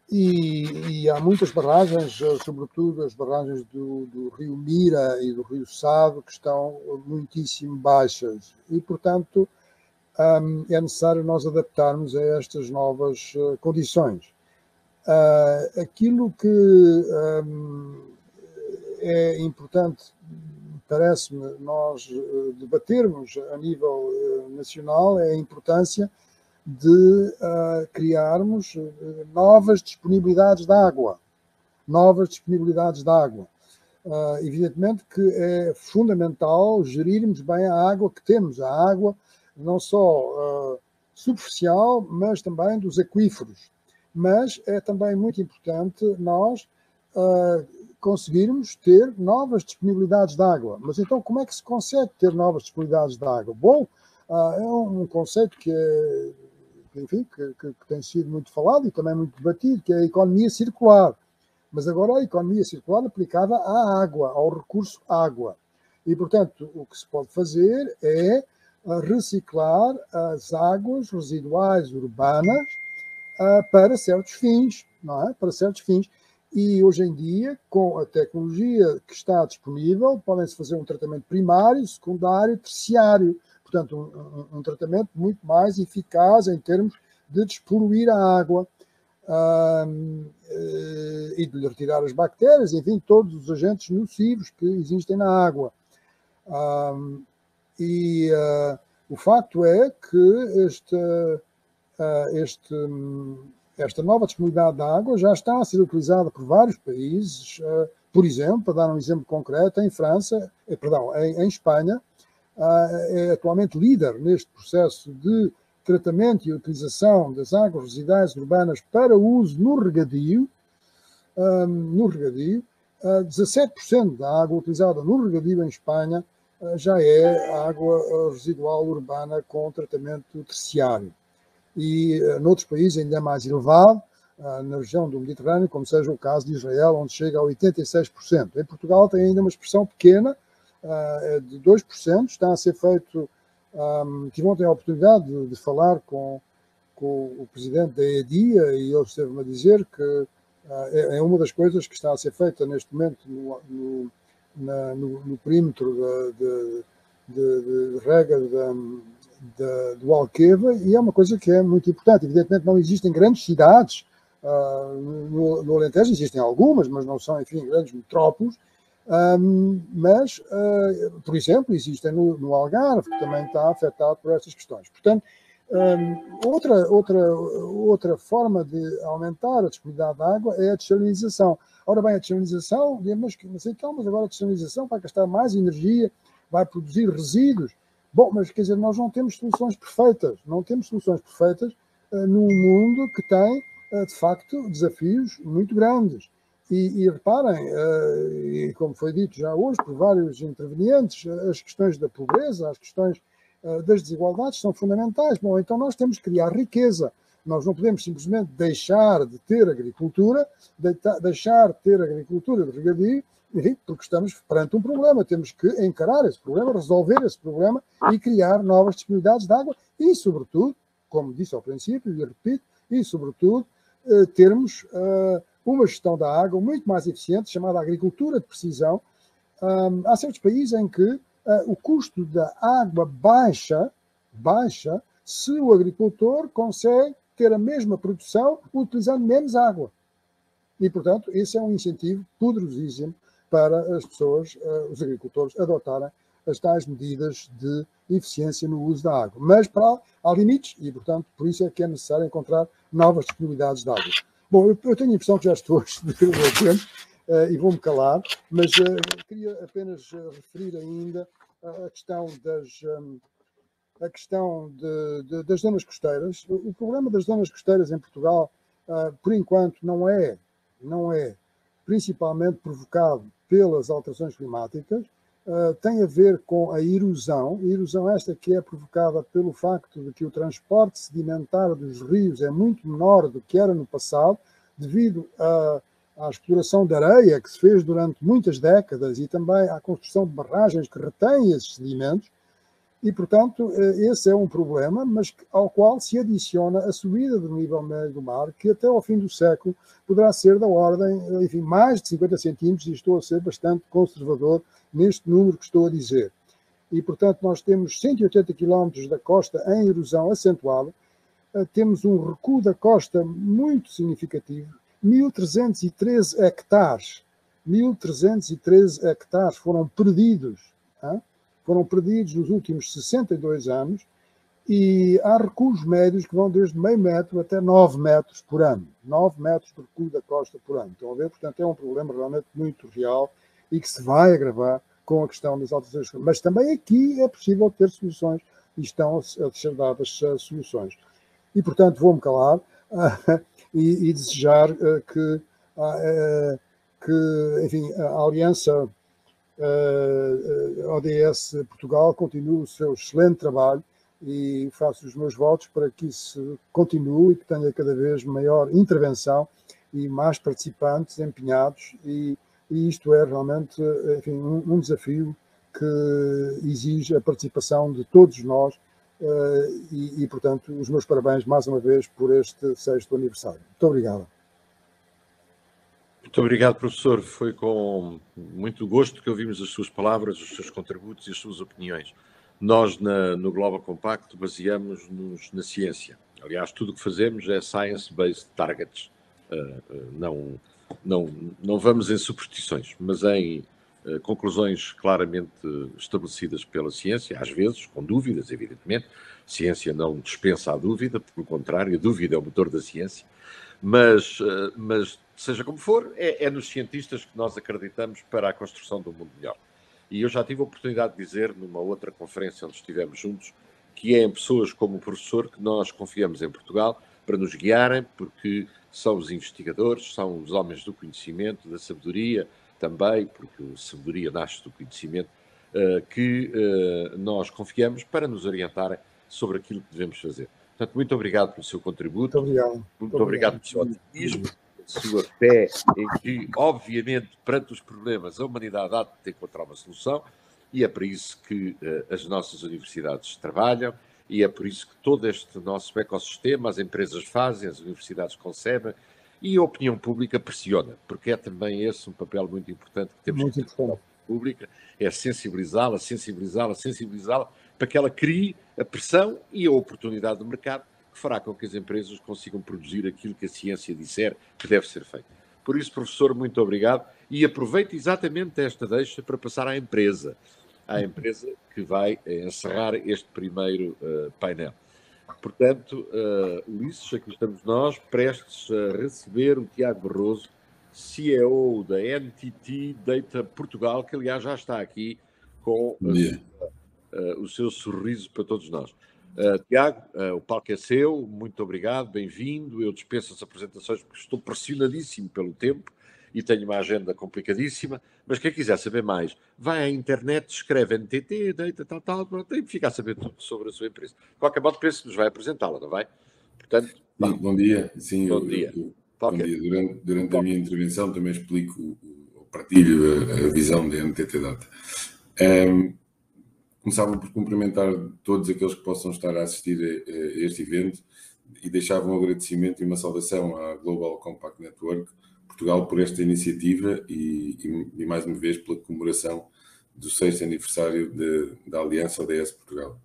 S4: E há muitas barragens, sobretudo as barragens do Rio Mira e do Rio Sado, que estão muitíssimo baixas. E, portanto, é necessário nós adaptarmos a estas novas condições. Aquilo que é importante, parece-me, nós debatermos a nível nacional é a importância de criarmos novas disponibilidades de água. Evidentemente que é fundamental gerirmos bem a água que temos, a água não só superficial, mas também dos aquíferos. Mas é também muito importante nós conseguirmos ter novas disponibilidades de água. Mas então como é que se consegue ter novas disponibilidades de água? Bom, é um conceito que tem sido muito falado e também muito debatido, que é a economia circular. Mas agora a economia circular aplicada à água, ao recurso água. E, portanto, o que se pode fazer é reciclar as águas residuais urbanas para certos fins, não é? Para certos fins. E hoje em dia, com a tecnologia que está disponível, podem-se fazer um tratamento primário, secundário, terciário. Portanto, um tratamento muito mais eficaz em termos de despoluir a água e de lhe retirar as bactérias, enfim, todos os agentes nocivos que existem na água. O facto é que esta nova disponibilidade da água já está a ser utilizada por vários países, por exemplo, para dar um exemplo concreto, em Espanha, é atualmente líder neste processo de tratamento e utilização das águas residuais urbanas para uso no regadio. 17% da água utilizada no regadio em Espanha já é água residual urbana com tratamento terciário. E noutros países ainda é mais elevado, na região do Mediterrâneo, como seja o caso de Israel, onde chega a 86%. Em Portugal tem ainda uma expressão pequena, de 2%, está a ser feito. Tive ontem a oportunidade de falar com o presidente da EDIA e ele esteve-me a dizer que é uma das coisas que está a ser feita neste momento no perímetro de rega do Alqueva, e é uma coisa que é muito importante. Evidentemente não existem grandes cidades no Alentejo, existem algumas, mas não são, enfim, grandes metrópoles, mas, por exemplo, existem no Algarve, que também está afetado por estas questões. Portanto, outra forma de aumentar a disponibilidade de água é a desalinização. Ora bem, a desalinização, mas agora a desalinização vai gastar mais energia, vai produzir resíduos. Bom, mas quer dizer, nós não temos soluções perfeitas. Não temos soluções perfeitas num mundo que tem, de facto, desafios muito grandes. E reparem, e como foi dito já hoje por vários intervenientes, as questões da pobreza, as questões das desigualdades são fundamentais. Bom, então nós temos que criar riqueza. Nós não podemos simplesmente deixar de ter agricultura, deixar de ter agricultura de regadio, porque estamos perante um problema. Temos que encarar esse problema, resolver esse problema e criar novas disponibilidades de água e, sobretudo, como disse ao princípio, e repito, e, sobretudo, termos uma gestão da água muito mais eficiente, chamada agricultura de precisão. Há certos países em que o custo da água baixa se o agricultor consegue ter a mesma produção utilizando menos água. E, portanto, esse é um incentivo poderosíssimo para as pessoas, os agricultores, adotarem as tais medidas de eficiência no uso da água. Mas há limites e, portanto, por isso é que é necessário encontrar novas disponibilidades de água. Bom, eu tenho a impressão que já estou a exceder o meu tempo e vou-me calar, mas queria apenas referir ainda a questão das zonas costeiras. O problema das zonas costeiras em Portugal, por enquanto, não é principalmente provocado pelas alterações climáticas, tem a ver com a erosão esta que é provocada pelo facto de que o transporte sedimentar dos rios é muito menor do que era no passado, devido à exploração de areia que se fez durante muitas décadas e também à construção de barragens que retêm esses sedimentos. E, portanto, esse é um problema, mas ao qual se adiciona a subida do nível médio do mar, que até ao fim do século poderá ser da ordem, enfim, mais de 50 centímetros, e estou a ser bastante conservador neste número que estou a dizer. E, portanto, nós temos 180 quilómetros da costa em erosão acentuada, temos um recuo da costa muito significativo, 1.313 hectares. 1.313 hectares foram perdidos, nos últimos 62 anos, e há recuos médios que vão desde meio metro até 9 metros por ano. 9 metros de recuo da costa por ano. Estão a ver? Portanto, é um problema realmente muito real e que se vai agravar com a questão das alterações. Mas também aqui é possível ter soluções e estão a ser dadas soluções. E, portanto, vou-me calar e desejar que, enfim, a Aliança ODS Portugal continue o seu excelente trabalho e faço os meus votos para que isso continue e que tenha cada vez maior intervenção e mais participantes empenhados e isto é realmente, enfim, um desafio que exige a participação de todos nós e, portanto, os meus parabéns mais uma vez por este 6º aniversário. Muito obrigado.
S1: Muito obrigado, professor. Foi com muito gosto que ouvimos as suas palavras, os seus contributos e as suas opiniões. Nós, no Global Compact, baseamos-nos na ciência. Aliás, tudo o que fazemos é Science-Based Targets. Não vamos em superstições, mas em conclusões claramente estabelecidas pela ciência, às vezes com dúvidas, evidentemente. A ciência não dispensa a dúvida, pelo contrário, a dúvida é o motor da ciência. Mas seja como for, é nos cientistas que nós acreditamos para a construção de um mundo melhor. E eu já tive a oportunidade de dizer, numa outra conferência onde estivemos juntos, que é em pessoas como o professor que nós confiamos em Portugal para nos guiarem, porque são os investigadores, são os homens do conhecimento, da sabedoria também, porque a sabedoria nasce do conhecimento, que nós confiamos para nos orientarem sobre aquilo que devemos fazer. Portanto, muito obrigado pelo seu contributo. Muito obrigado pelo seu otimismo, pela sua fé em que, obviamente, perante os problemas, a humanidade há de encontrar uma solução, e é para isso que as nossas universidades trabalham, e é por isso que todo este nosso ecossistema, as empresas fazem, as universidades concebem, e a opinião pública pressiona, porque é também esse um papel muito importante que temos que ter na opinião pública, é sensibilizá-la, para que ela crie a pressão e a oportunidade do mercado que fará com que as empresas consigam produzir aquilo que a ciência disser que deve ser feito. Por isso, professor, muito obrigado, e aproveito exatamente esta deixa para passar à empresa que vai encerrar este primeiro painel. Portanto, Ulisses, aqui estamos nós, prestes a receber o Tiago Barroso, CEO da NTT Data Portugal, que aliás já está aqui com o seu sorriso para todos nós. Tiago, o palco é seu, muito obrigado, bem-vindo. Eu dispenso as apresentações porque estou pressionadíssimo pelo tempo e tenho uma agenda complicadíssima, mas quem quiser saber mais, vai à internet, escreve NTT, Data, tal, e fica a saber tudo sobre a sua empresa. De qualquer modo, penso que nos vai apresentá-la, não vai? Portanto,
S5: bom dia. Sim,
S1: bom dia.
S5: Bom dia. Durante a minha intervenção também explico, partilho a visão da NTT Data. Começava por cumprimentar todos aqueles que possam estar a assistir a este evento e deixava um agradecimento e uma saudação à Global Compact Network Portugal por esta iniciativa e mais uma vez pela comemoração do 6º aniversário da Aliança ODS Portugal.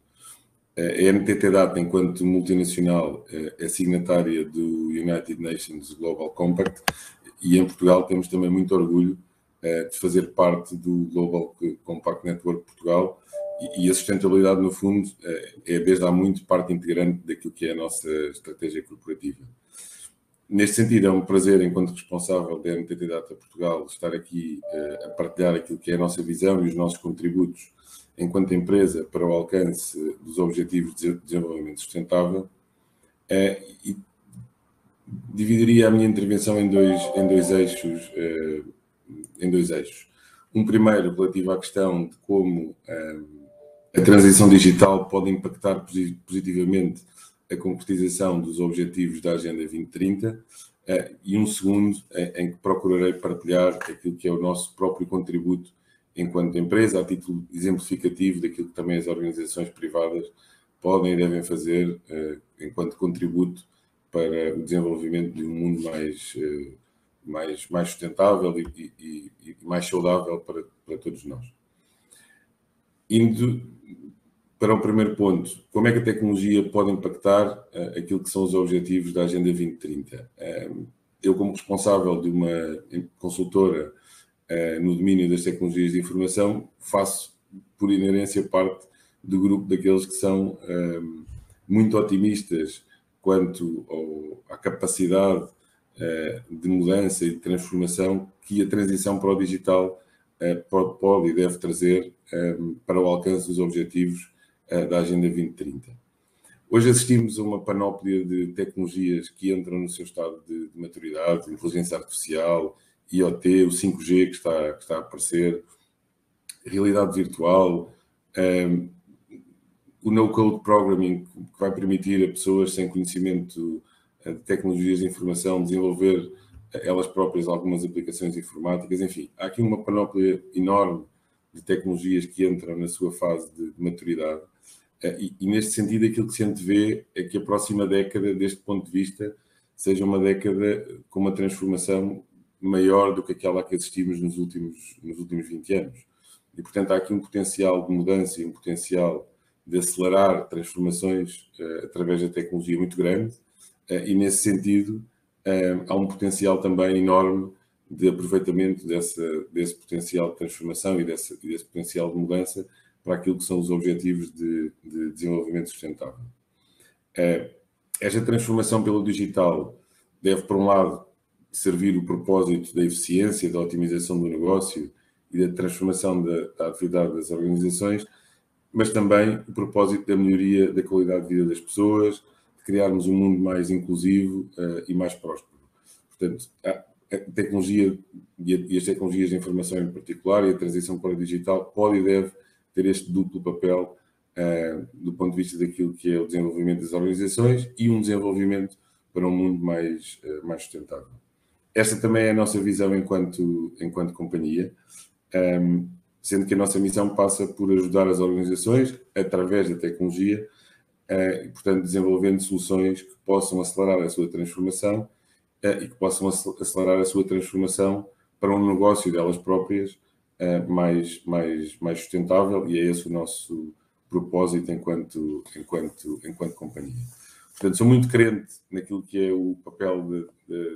S5: A NTT Data, enquanto multinacional, é signatária do United Nations Global Compact e em Portugal temos também muito orgulho de fazer parte do Global Compact Network Portugal e a sustentabilidade, no fundo, é desde há muito parte integrante daquilo que é a nossa estratégia corporativa. Neste sentido, é um prazer, enquanto responsável da NTT Data Portugal, estar aqui a partilhar aquilo que é a nossa visão e os nossos contributos enquanto empresa para o alcance dos Objetivos de Desenvolvimento Sustentável. E dividiria a minha intervenção em dois eixos. Um primeiro relativo à questão de como a transição digital pode impactar positivamente a concretização dos objetivos da Agenda 2030 e um segundo em que procurarei partilhar aquilo que é o nosso próprio contributo enquanto empresa, a título exemplificativo daquilo que também as organizações privadas podem e devem fazer enquanto contributo para o desenvolvimento de um mundo mais sustentável e mais saudável para todos nós. Indo para o primeiro ponto, como é que a tecnologia pode impactar aquilo que são os objetivos da Agenda 2030? Eu, como responsável de uma consultora no domínio das tecnologias de informação, faço, por inerência, parte do grupo daqueles que são muito otimistas quanto à capacidade de mudança e de transformação que a transição para o digital pode e deve trazer para o alcance dos objetivos da Agenda 2030. Hoje assistimos a uma panóplia de tecnologias que entram no seu estado de maturidade, inteligência artificial, IoT, o 5G que está a aparecer, realidade virtual, o no-code programming que vai permitir a pessoas sem conhecimento de tecnologias de informação desenvolver elas próprias algumas aplicações informáticas, enfim, há aqui uma panóplia enorme de tecnologias que entram na sua fase de maturidade e neste sentido aquilo que se antevê é que a próxima década, deste ponto de vista, seja uma década com uma transformação maior do que aquela que assistimos nos últimos 20 anos. E, portanto, há aqui um potencial de mudança e um potencial de acelerar transformações através da tecnologia muito grande e, nesse sentido, há um potencial também enorme de aproveitamento desse potencial de transformação e desse potencial de mudança para aquilo que são os objetivos de desenvolvimento sustentável. Esta transformação pelo digital deve, por um lado, servir o propósito da eficiência, da otimização do negócio e da transformação da atividade das organizações, mas também o propósito da melhoria da qualidade de vida das pessoas, de criarmos um mundo mais inclusivo e mais próspero. Portanto, a tecnologia e as tecnologias de informação em particular e a transição para o digital pode e deve ter este duplo papel do ponto de vista daquilo que é o desenvolvimento das organizações e um desenvolvimento para um mundo mais sustentável. Esta também é a nossa visão enquanto companhia, sendo que a nossa missão passa por ajudar as organizações através da tecnologia e, portanto, desenvolvendo soluções que possam acelerar a sua transformação e que possam acelerar a sua transformação para um negócio delas próprias mais sustentável, e é esse o nosso propósito enquanto companhia. Portanto, sou muito crente naquilo que é o papel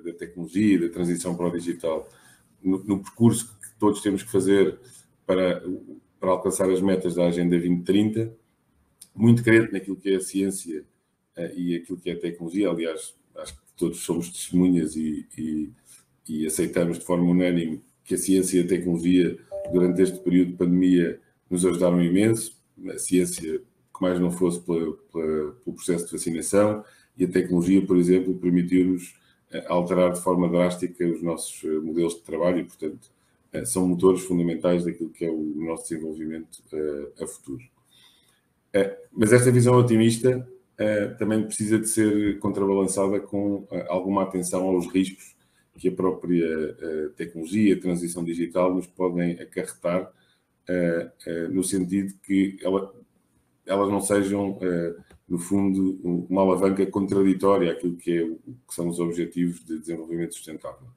S5: da tecnologia e da transição para o digital no percurso que todos temos que fazer para alcançar as metas da Agenda 2030. Muito crente naquilo que é a ciência e aquilo que é a tecnologia. Aliás, acho que todos somos testemunhas e aceitamos de forma unânime que a ciência e a tecnologia, durante este período de pandemia, nos ajudaram imenso. A ciência, que mais não fosse pelo processo de vacinação, e a tecnologia, por exemplo, permitiu-nos alterar de forma drástica os nossos modelos de trabalho e, portanto, são motores fundamentais daquilo que é o nosso desenvolvimento a futuro. Mas esta visão otimista também precisa de ser contrabalançada com alguma atenção aos riscos que a própria tecnologia, a transição digital nos podem acarretar, no sentido que elas não sejam, no fundo, uma alavanca contraditória àquilo que são os objetivos de desenvolvimento sustentável.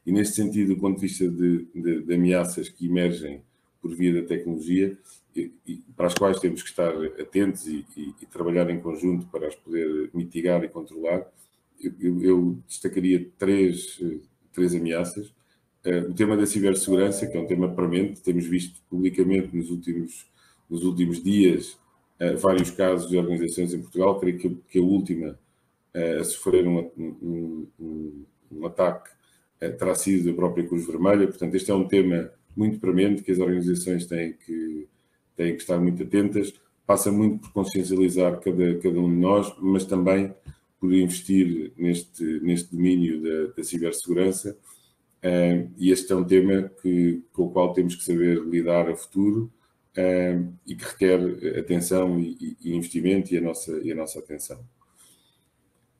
S5: E, neste sentido, do ponto de vista de ameaças que emergem por via da tecnologia, e para as quais temos que estar atentos e trabalhar em conjunto para as poder mitigar e controlar, eu destacaria três ameaças. O tema da cibersegurança, que é um tema premente, temos visto publicamente nos últimos dias vários casos de organizações em Portugal. Creio que a última a sofrer um ataque terá sido a própria Cruz Vermelha. Portanto, este é um tema muito premente que as organizações têm que estar muito atentas. Passa muito por consciencializar cada um de nós, mas também por investir neste domínio da cibersegurança. E este é um tema com o qual temos que saber lidar a futuro e que requer atenção e investimento e a nossa atenção.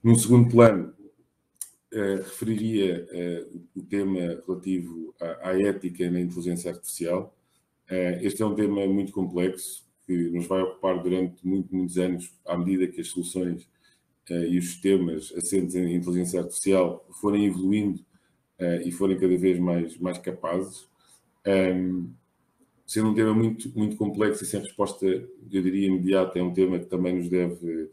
S5: Num segundo plano, referiria o tema relativo à ética na inteligência artificial. Este é um tema muito complexo que nos vai ocupar durante muitos anos, à medida que as soluções e os sistemas assentes em inteligência artificial forem evoluindo e forem cada vez mais capazes. Sendo um tema muito, muito complexo e sem resposta, eu diria, imediata, é um tema que também nos deve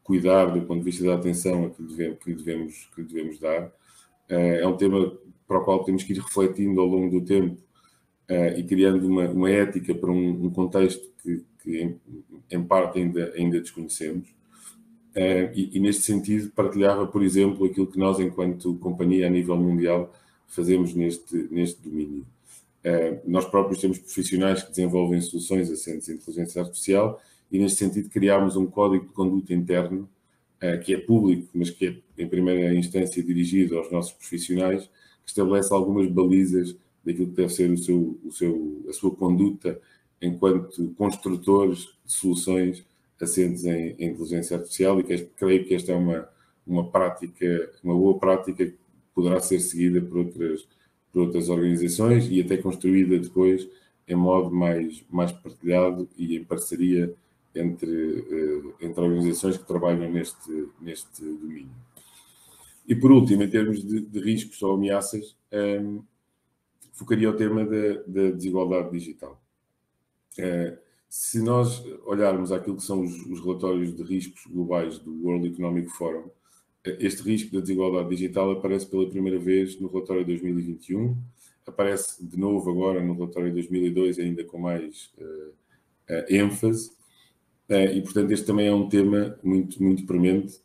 S5: cuidar do ponto de vista da atenção a que lhe devemos dar. É um tema para o qual temos que ir refletindo ao longo do tempo e criando uma ética para um contexto que em parte ainda desconhecemos. E neste sentido partilhava, por exemplo, aquilo que nós, enquanto companhia a nível mundial, fazemos neste domínio. Nós próprios temos profissionais que desenvolvem soluções assentes em inteligência artificial e, neste sentido, criámos um código de conduta interno que é público, mas que é, em primeira instância, dirigido aos nossos profissionais, que estabelece algumas balizas daquilo que deve ser a sua conduta enquanto construtores de soluções assentes em inteligência artificial, e creio que esta é uma boa prática que poderá ser seguida por outras organizações e até construída depois em modo mais partilhado e em parceria entre organizações que trabalham neste domínio. E, por último, em termos de riscos ou ameaças, focaria o tema da desigualdade digital. Se nós olharmos aquilo que são os relatórios de riscos globais do World Economic Forum, este risco da desigualdade digital aparece pela primeira vez no relatório de 2021, aparece de novo agora no relatório de 2002, ainda com mais ênfase, e, portanto, este também é um tema muito, muito premente.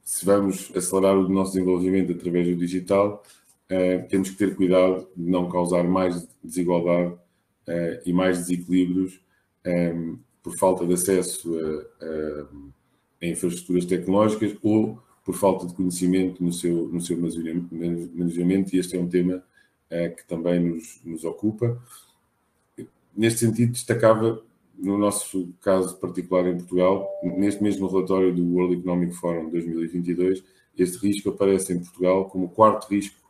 S5: Se vamos acelerar o nosso desenvolvimento através do digital, temos que ter cuidado de não causar mais desigualdade e mais desequilíbrios por falta de acesso a infraestruturas tecnológicas ou por falta de conhecimento no seu manejamento, e este é um tema que também nos ocupa. Neste sentido, destacava, no nosso caso particular em Portugal, neste mesmo relatório do World Economic Forum 2022, este risco aparece em Portugal como o quarto risco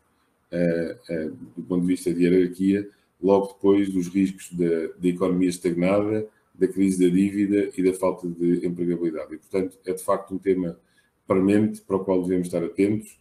S5: do ponto de vista de hierarquia, logo depois dos riscos da economia estagnada, da crise da dívida e da falta de empregabilidade. E, portanto, é de facto um tema premente para o qual devemos estar atentos.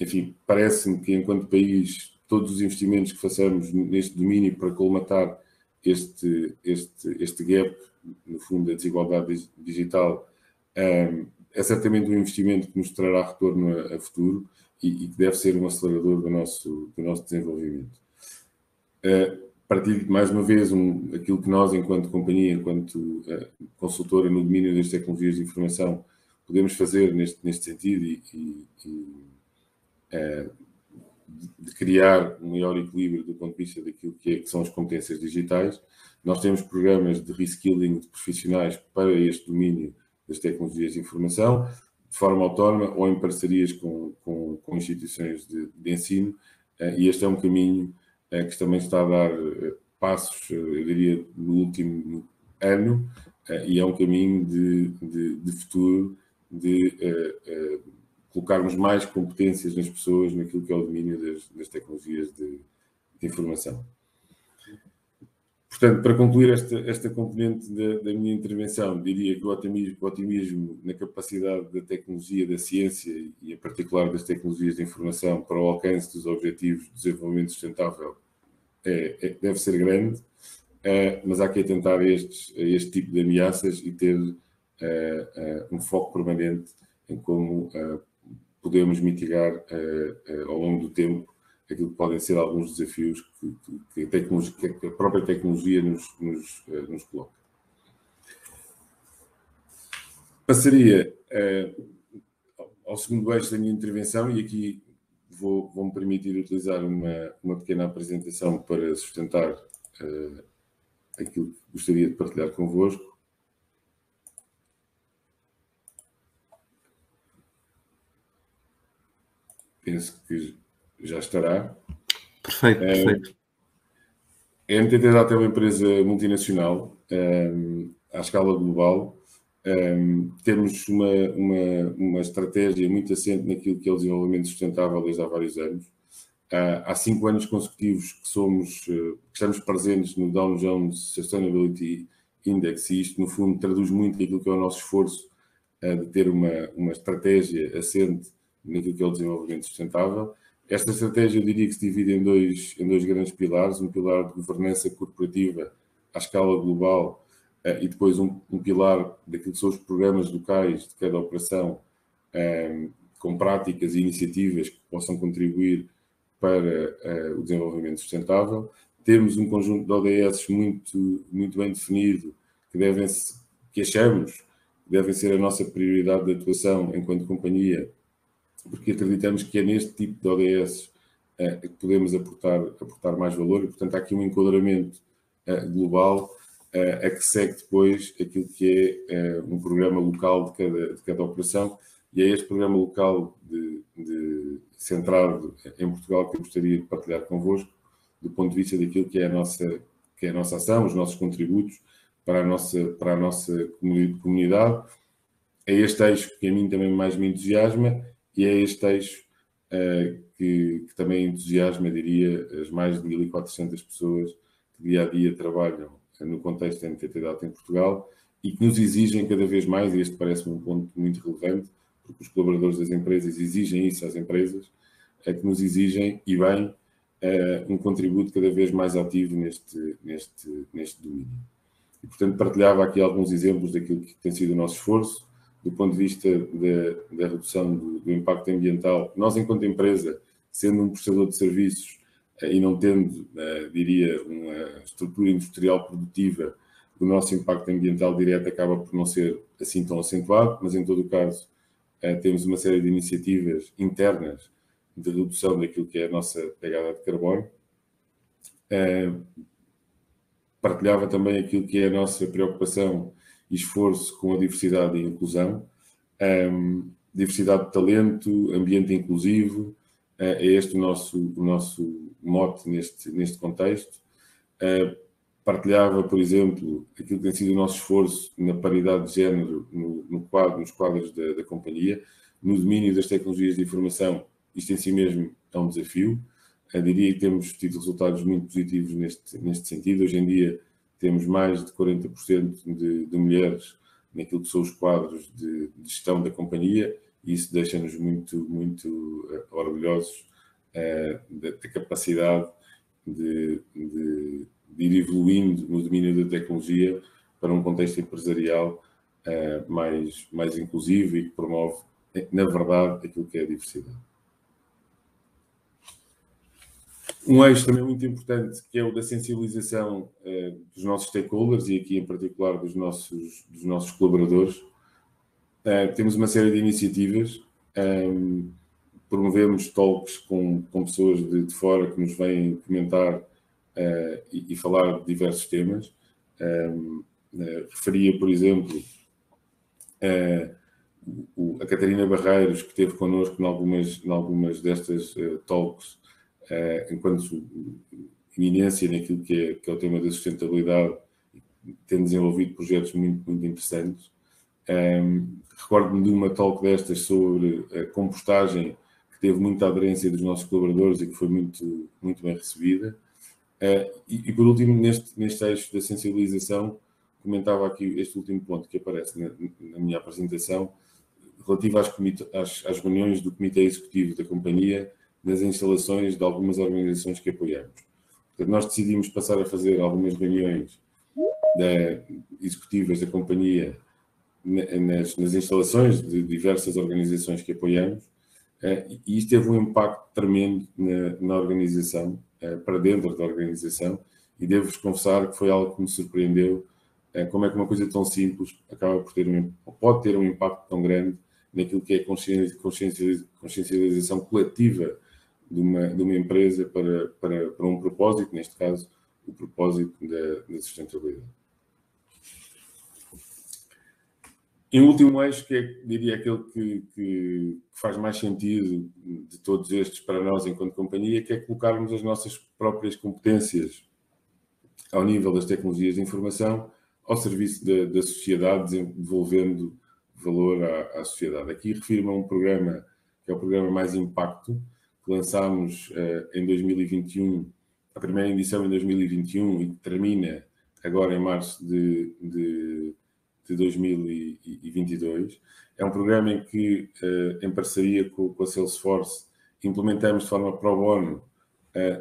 S5: Enfim, parece-me que, enquanto país, todos os investimentos que façamos neste domínio para colmatar este gap, no fundo, da desigualdade digital, é certamente um investimento que nos trará retorno a futuro e que deve ser um acelerador do nosso desenvolvimento. Partilho mais uma vez aquilo que nós, enquanto companhia, enquanto consultora no domínio das tecnologias de informação, podemos fazer neste sentido de criar um maior equilíbrio do ponto de vista daquilo que são as competências digitais. Nós temos programas de reskilling de profissionais para este domínio das tecnologias de informação, de forma autónoma ou em parcerias com instituições de ensino, e este é um caminho que também está a dar passos, eu diria, no último ano, e é um caminho de futuro, de colocarmos mais competências nas pessoas naquilo que é o domínio das tecnologias de informação. Portanto, para concluir esta componente da minha intervenção, diria que o otimismo na capacidade da tecnologia, da ciência e, em particular, das tecnologias de informação para o alcance dos objetivos de desenvolvimento sustentável deve ser grande, mas há que atentar a este tipo de ameaças e ter um foco permanente em como podemos mitigar ao longo do tempo aquilo que podem ser alguns desafios que a própria tecnologia nos coloca. Passaria ao segundo eixo da minha intervenção, e aqui vou-me permitir utilizar uma pequena apresentação para sustentar aquilo que gostaria de partilhar convosco. Penso que já estará.
S1: Perfeito.
S5: A NTT Data é uma empresa multinacional à escala global. Temos uma estratégia muito assente naquilo que é o desenvolvimento sustentável desde há vários anos. Há 5 anos consecutivos que estamos presentes no Dow Jones Sustainability Index, e isto, no fundo, traduz muito aquilo que é o nosso esforço de ter uma estratégia assente naquilo que é o desenvolvimento sustentável. Esta estratégia, eu diria que se divide em dois grandes pilares: um pilar de governança corporativa à escala global e depois um pilar daquilo que são os programas locais de cada operação, com práticas e iniciativas que possam contribuir para o desenvolvimento sustentável. Temos um conjunto de ODS muito bem definido que achamos que devem ser a nossa prioridade de atuação enquanto companhia, porque acreditamos que é neste tipo de ODS que podemos aportar mais valor, e, portanto, há aqui um enquadramento global a que segue depois aquilo que é um programa local de cada operação, e é este programa local centrado em Portugal que eu gostaria de partilhar convosco, do ponto de vista daquilo que é a nossa ação, os nossos contributos para a nossa comunidade. É este eixo que a mim também mais me entusiasma, e é este eixo que também entusiasma, diria, as mais de 1.400 pessoas que dia a dia trabalham no contexto da NTT Data em Portugal e que nos exigem cada vez mais, e este parece-me um ponto muito relevante, porque os colaboradores das empresas exigem isso às empresas, que nos exigem, e bem, um contributo cada vez mais ativo neste domínio. E, portanto, partilhava aqui alguns exemplos daquilo que tem sido o nosso esforço, do ponto de vista da redução do impacto ambiental. Nós, enquanto empresa, sendo um prestador de serviços e não tendo, diria, uma estrutura industrial produtiva, o nosso impacto ambiental direto acaba por não ser assim tão acentuado, mas, em todo o caso, temos uma série de iniciativas internas de redução daquilo que é a nossa pegada de carbono. Partilhava também aquilo que é a nossa preocupação e esforço com a diversidade e inclusão, diversidade de talento, ambiente inclusivo, é este o nosso mote neste contexto. Partilhava, por exemplo, aquilo que tem sido o nosso esforço na paridade de género nos quadros da companhia, no domínio das tecnologias de informação. Isto em si mesmo é um desafio. Diria que temos tido resultados muito positivos neste sentido. Hoje em dia temos mais de 40% de mulheres naquilo que são os quadros de gestão da companhia, e isso deixa-nos muito, muito orgulhosos da capacidade de ir evoluindo no domínio da tecnologia para um contexto empresarial mais inclusivo e que promove, na verdade, aquilo que é a diversidade. Um eixo também muito importante, que é o da sensibilização dos nossos stakeholders, e aqui em particular dos nossos colaboradores. Temos uma série de iniciativas, promovemos talks com pessoas de fora que nos vêm comentar e falar de diversos temas. Referia, por exemplo, a Catarina Barreiros, que esteve connosco em algumas destas talks, enquanto eminência naquilo que é o tema da sustentabilidade, tem desenvolvido projetos muito, muito interessantes. Recordo-me de uma talk destas sobre a compostagem, que teve muita aderência dos nossos colaboradores e que foi muito, muito bem recebida. E por último, neste eixo da sensibilização, comentava aqui este último ponto que aparece na minha apresentação, relativo às reuniões do Comitê Executivo da companhia nas instalações de algumas organizações que apoiamos. Portanto, nós decidimos passar a fazer algumas reuniões executivas da companhia nas instalações de diversas organizações que apoiamos, e isto teve um impacto tremendo na organização, para dentro da organização, e devo-vos confessar que foi algo que me surpreendeu, como é que uma coisa tão simples acaba por pode ter um impacto tão grande naquilo que é a consciencialização coletiva de uma empresa para um propósito, neste caso, o propósito da sustentabilidade. E o último eixo, que diria aquele que faz mais sentido de todos estes para nós enquanto companhia, que é colocarmos as nossas próprias competências ao nível das tecnologias de informação ao serviço da sociedade, devolvendo valor à sociedade. Aqui refiro-me a um programa que é o programa Mais Impacto, que lançámos em 2021, a primeira edição em 2021, e que termina agora em março de 2022. É um programa em que, em parceria com a Salesforce, implementamos de forma pro bono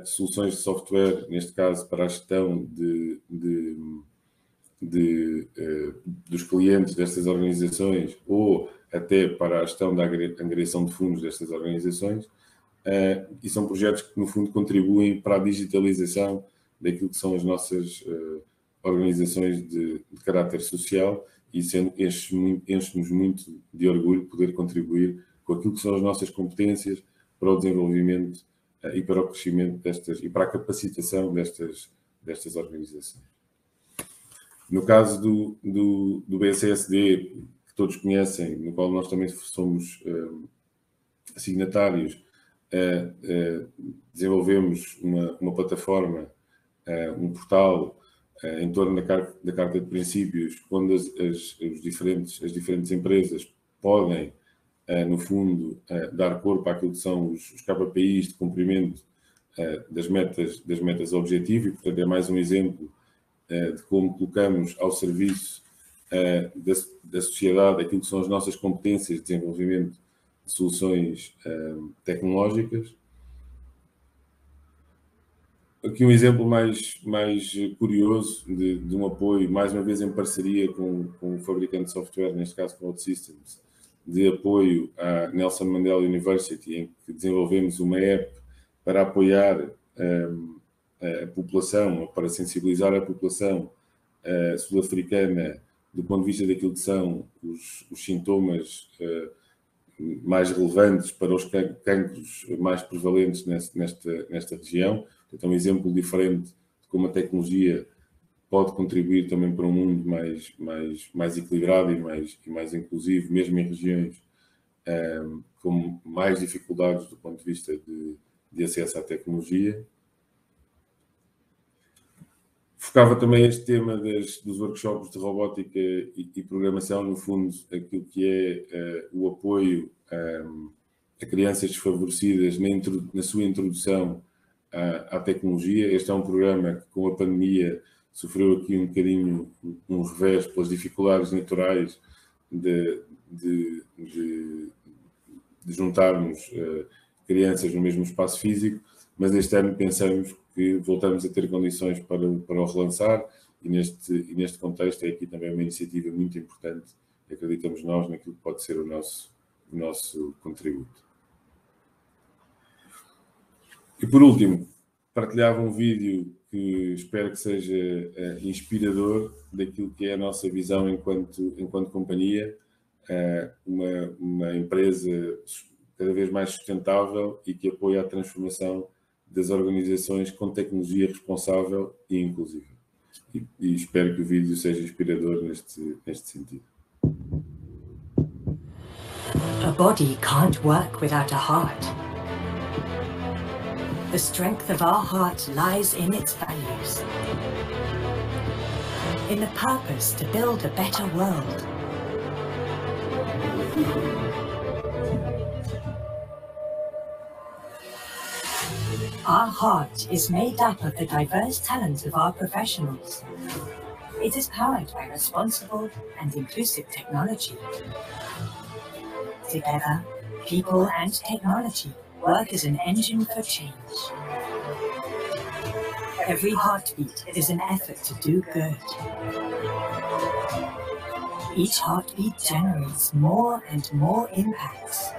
S5: soluções de software, neste caso para a gestão dos clientes destas organizações, ou até para a gestão da angariação de fundos destas organizações. E são projetos que, no fundo, contribuem para a digitalização daquilo que são as nossas organizações de caráter social, e enche-nos muito de orgulho poder contribuir com aquilo que são as nossas competências para o desenvolvimento e para o crescimento e para a capacitação destas organizações. No caso do BCSD, que todos conhecem, no qual nós também somos signatários, desenvolvemos uma plataforma, um portal em torno da Carta de Princípios, onde as diferentes empresas podem, no fundo, dar corpo àquilo que são os KPIs de cumprimento das metas objetivo, e, portanto, é mais um exemplo de como colocamos ao serviço da sociedade aquilo que são as nossas competências de desenvolvimento de soluções tecnológicas. Aqui um exemplo mais curioso de um apoio, mais uma vez em parceria com o fabricante de software, neste caso com OutSystems, de apoio à Nelson Mandela University, em que desenvolvemos uma app para apoiar a população, para sensibilizar a população sul-africana do ponto de vista daquilo que são os sintomas mais relevantes para os cancros mais prevalentes nesta região. Portanto, é um exemplo diferente de como a tecnologia pode contribuir também para um mundo mais equilibrado e mais inclusivo, mesmo em regiões com mais dificuldades do ponto de vista de acesso à tecnologia. Focava também este tema dos workshops de robótica e programação, no fundo, aquilo que é o apoio a crianças desfavorecidas na sua introdução à tecnologia. Este é um programa que, com a pandemia, sofreu aqui um bocadinho um revés pelas dificuldades naturais de juntarmos crianças no mesmo espaço físico, mas este ano pensamos que voltamos a ter condições para o relançar e neste contexto é aqui também uma iniciativa muito importante. Acreditamos nós naquilo que pode ser o nosso contributo. E por último, partilhava um vídeo que espero que seja inspirador daquilo que é a nossa visão enquanto companhia, uma empresa cada vez mais sustentável e que apoia a transformação das organizações com tecnologia responsável e inclusiva. E espero que o vídeo seja inspirador neste sentido.
S6: A body can't work without a heart. The strength of our heart lies in its values, in the purpose to build a better world. Our heart is made up of the diverse talents of our professionals. It is powered by responsible and inclusive technology. Together, people and technology work as an engine for change. Every heartbeat is an effort to do good. Each heartbeat generates more and more impacts.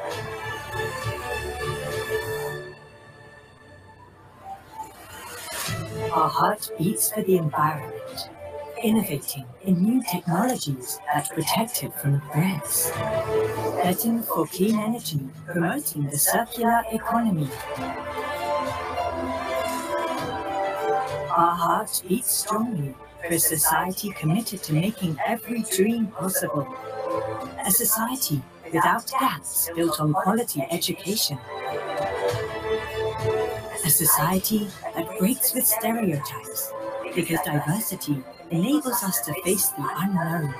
S6: Our heart beats for the environment, innovating in new technologies that protect it from threats. Betting for clean energy, promoting the circular economy. Our heart beats strongly for a society committed to making every dream possible. A society without gaps built on quality education. A society that breaks with stereotypes, because diversity enables us to face the unknown.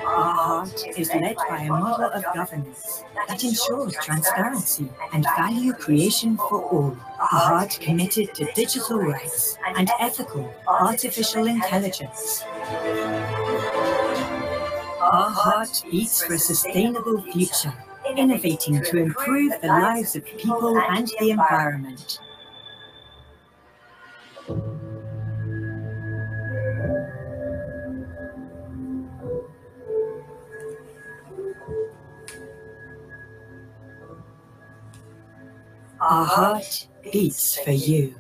S6: Our heart is led by a model of governance that ensures transparency and value creation for all. A heart committed to digital rights and ethical artificial intelligence. Our heart beats for a sustainable future, innovating to improve the lives of people and the environment. Our heart beats for you.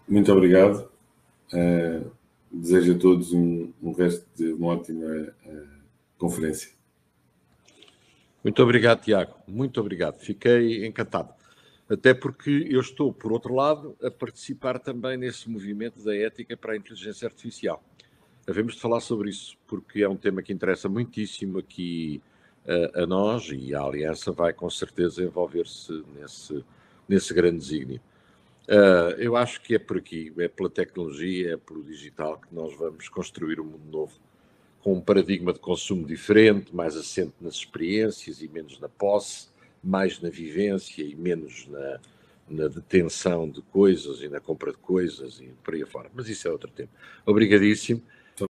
S5: Muito obrigado. Desejo a todos um resto de uma ótima conferência.
S1: Muito obrigado, Tiago. Muito obrigado. Fiquei encantado. Até porque eu estou, por outro lado, a participar também nesse movimento da ética para a inteligência artificial. Havemos de falar sobre isso, porque é um tema que interessa muitíssimo aqui a nós e a Aliança vai com certeza envolver-se nesse grande desígnio. Eu acho que é por aqui, é pela tecnologia, é pelo digital que nós vamos construir um mundo novo, com um paradigma de consumo diferente, mais assente nas experiências e menos na posse, mais na vivência e menos na detenção de coisas e na compra de coisas e por aí afora. Mas isso é outro tema. Obrigadíssimo.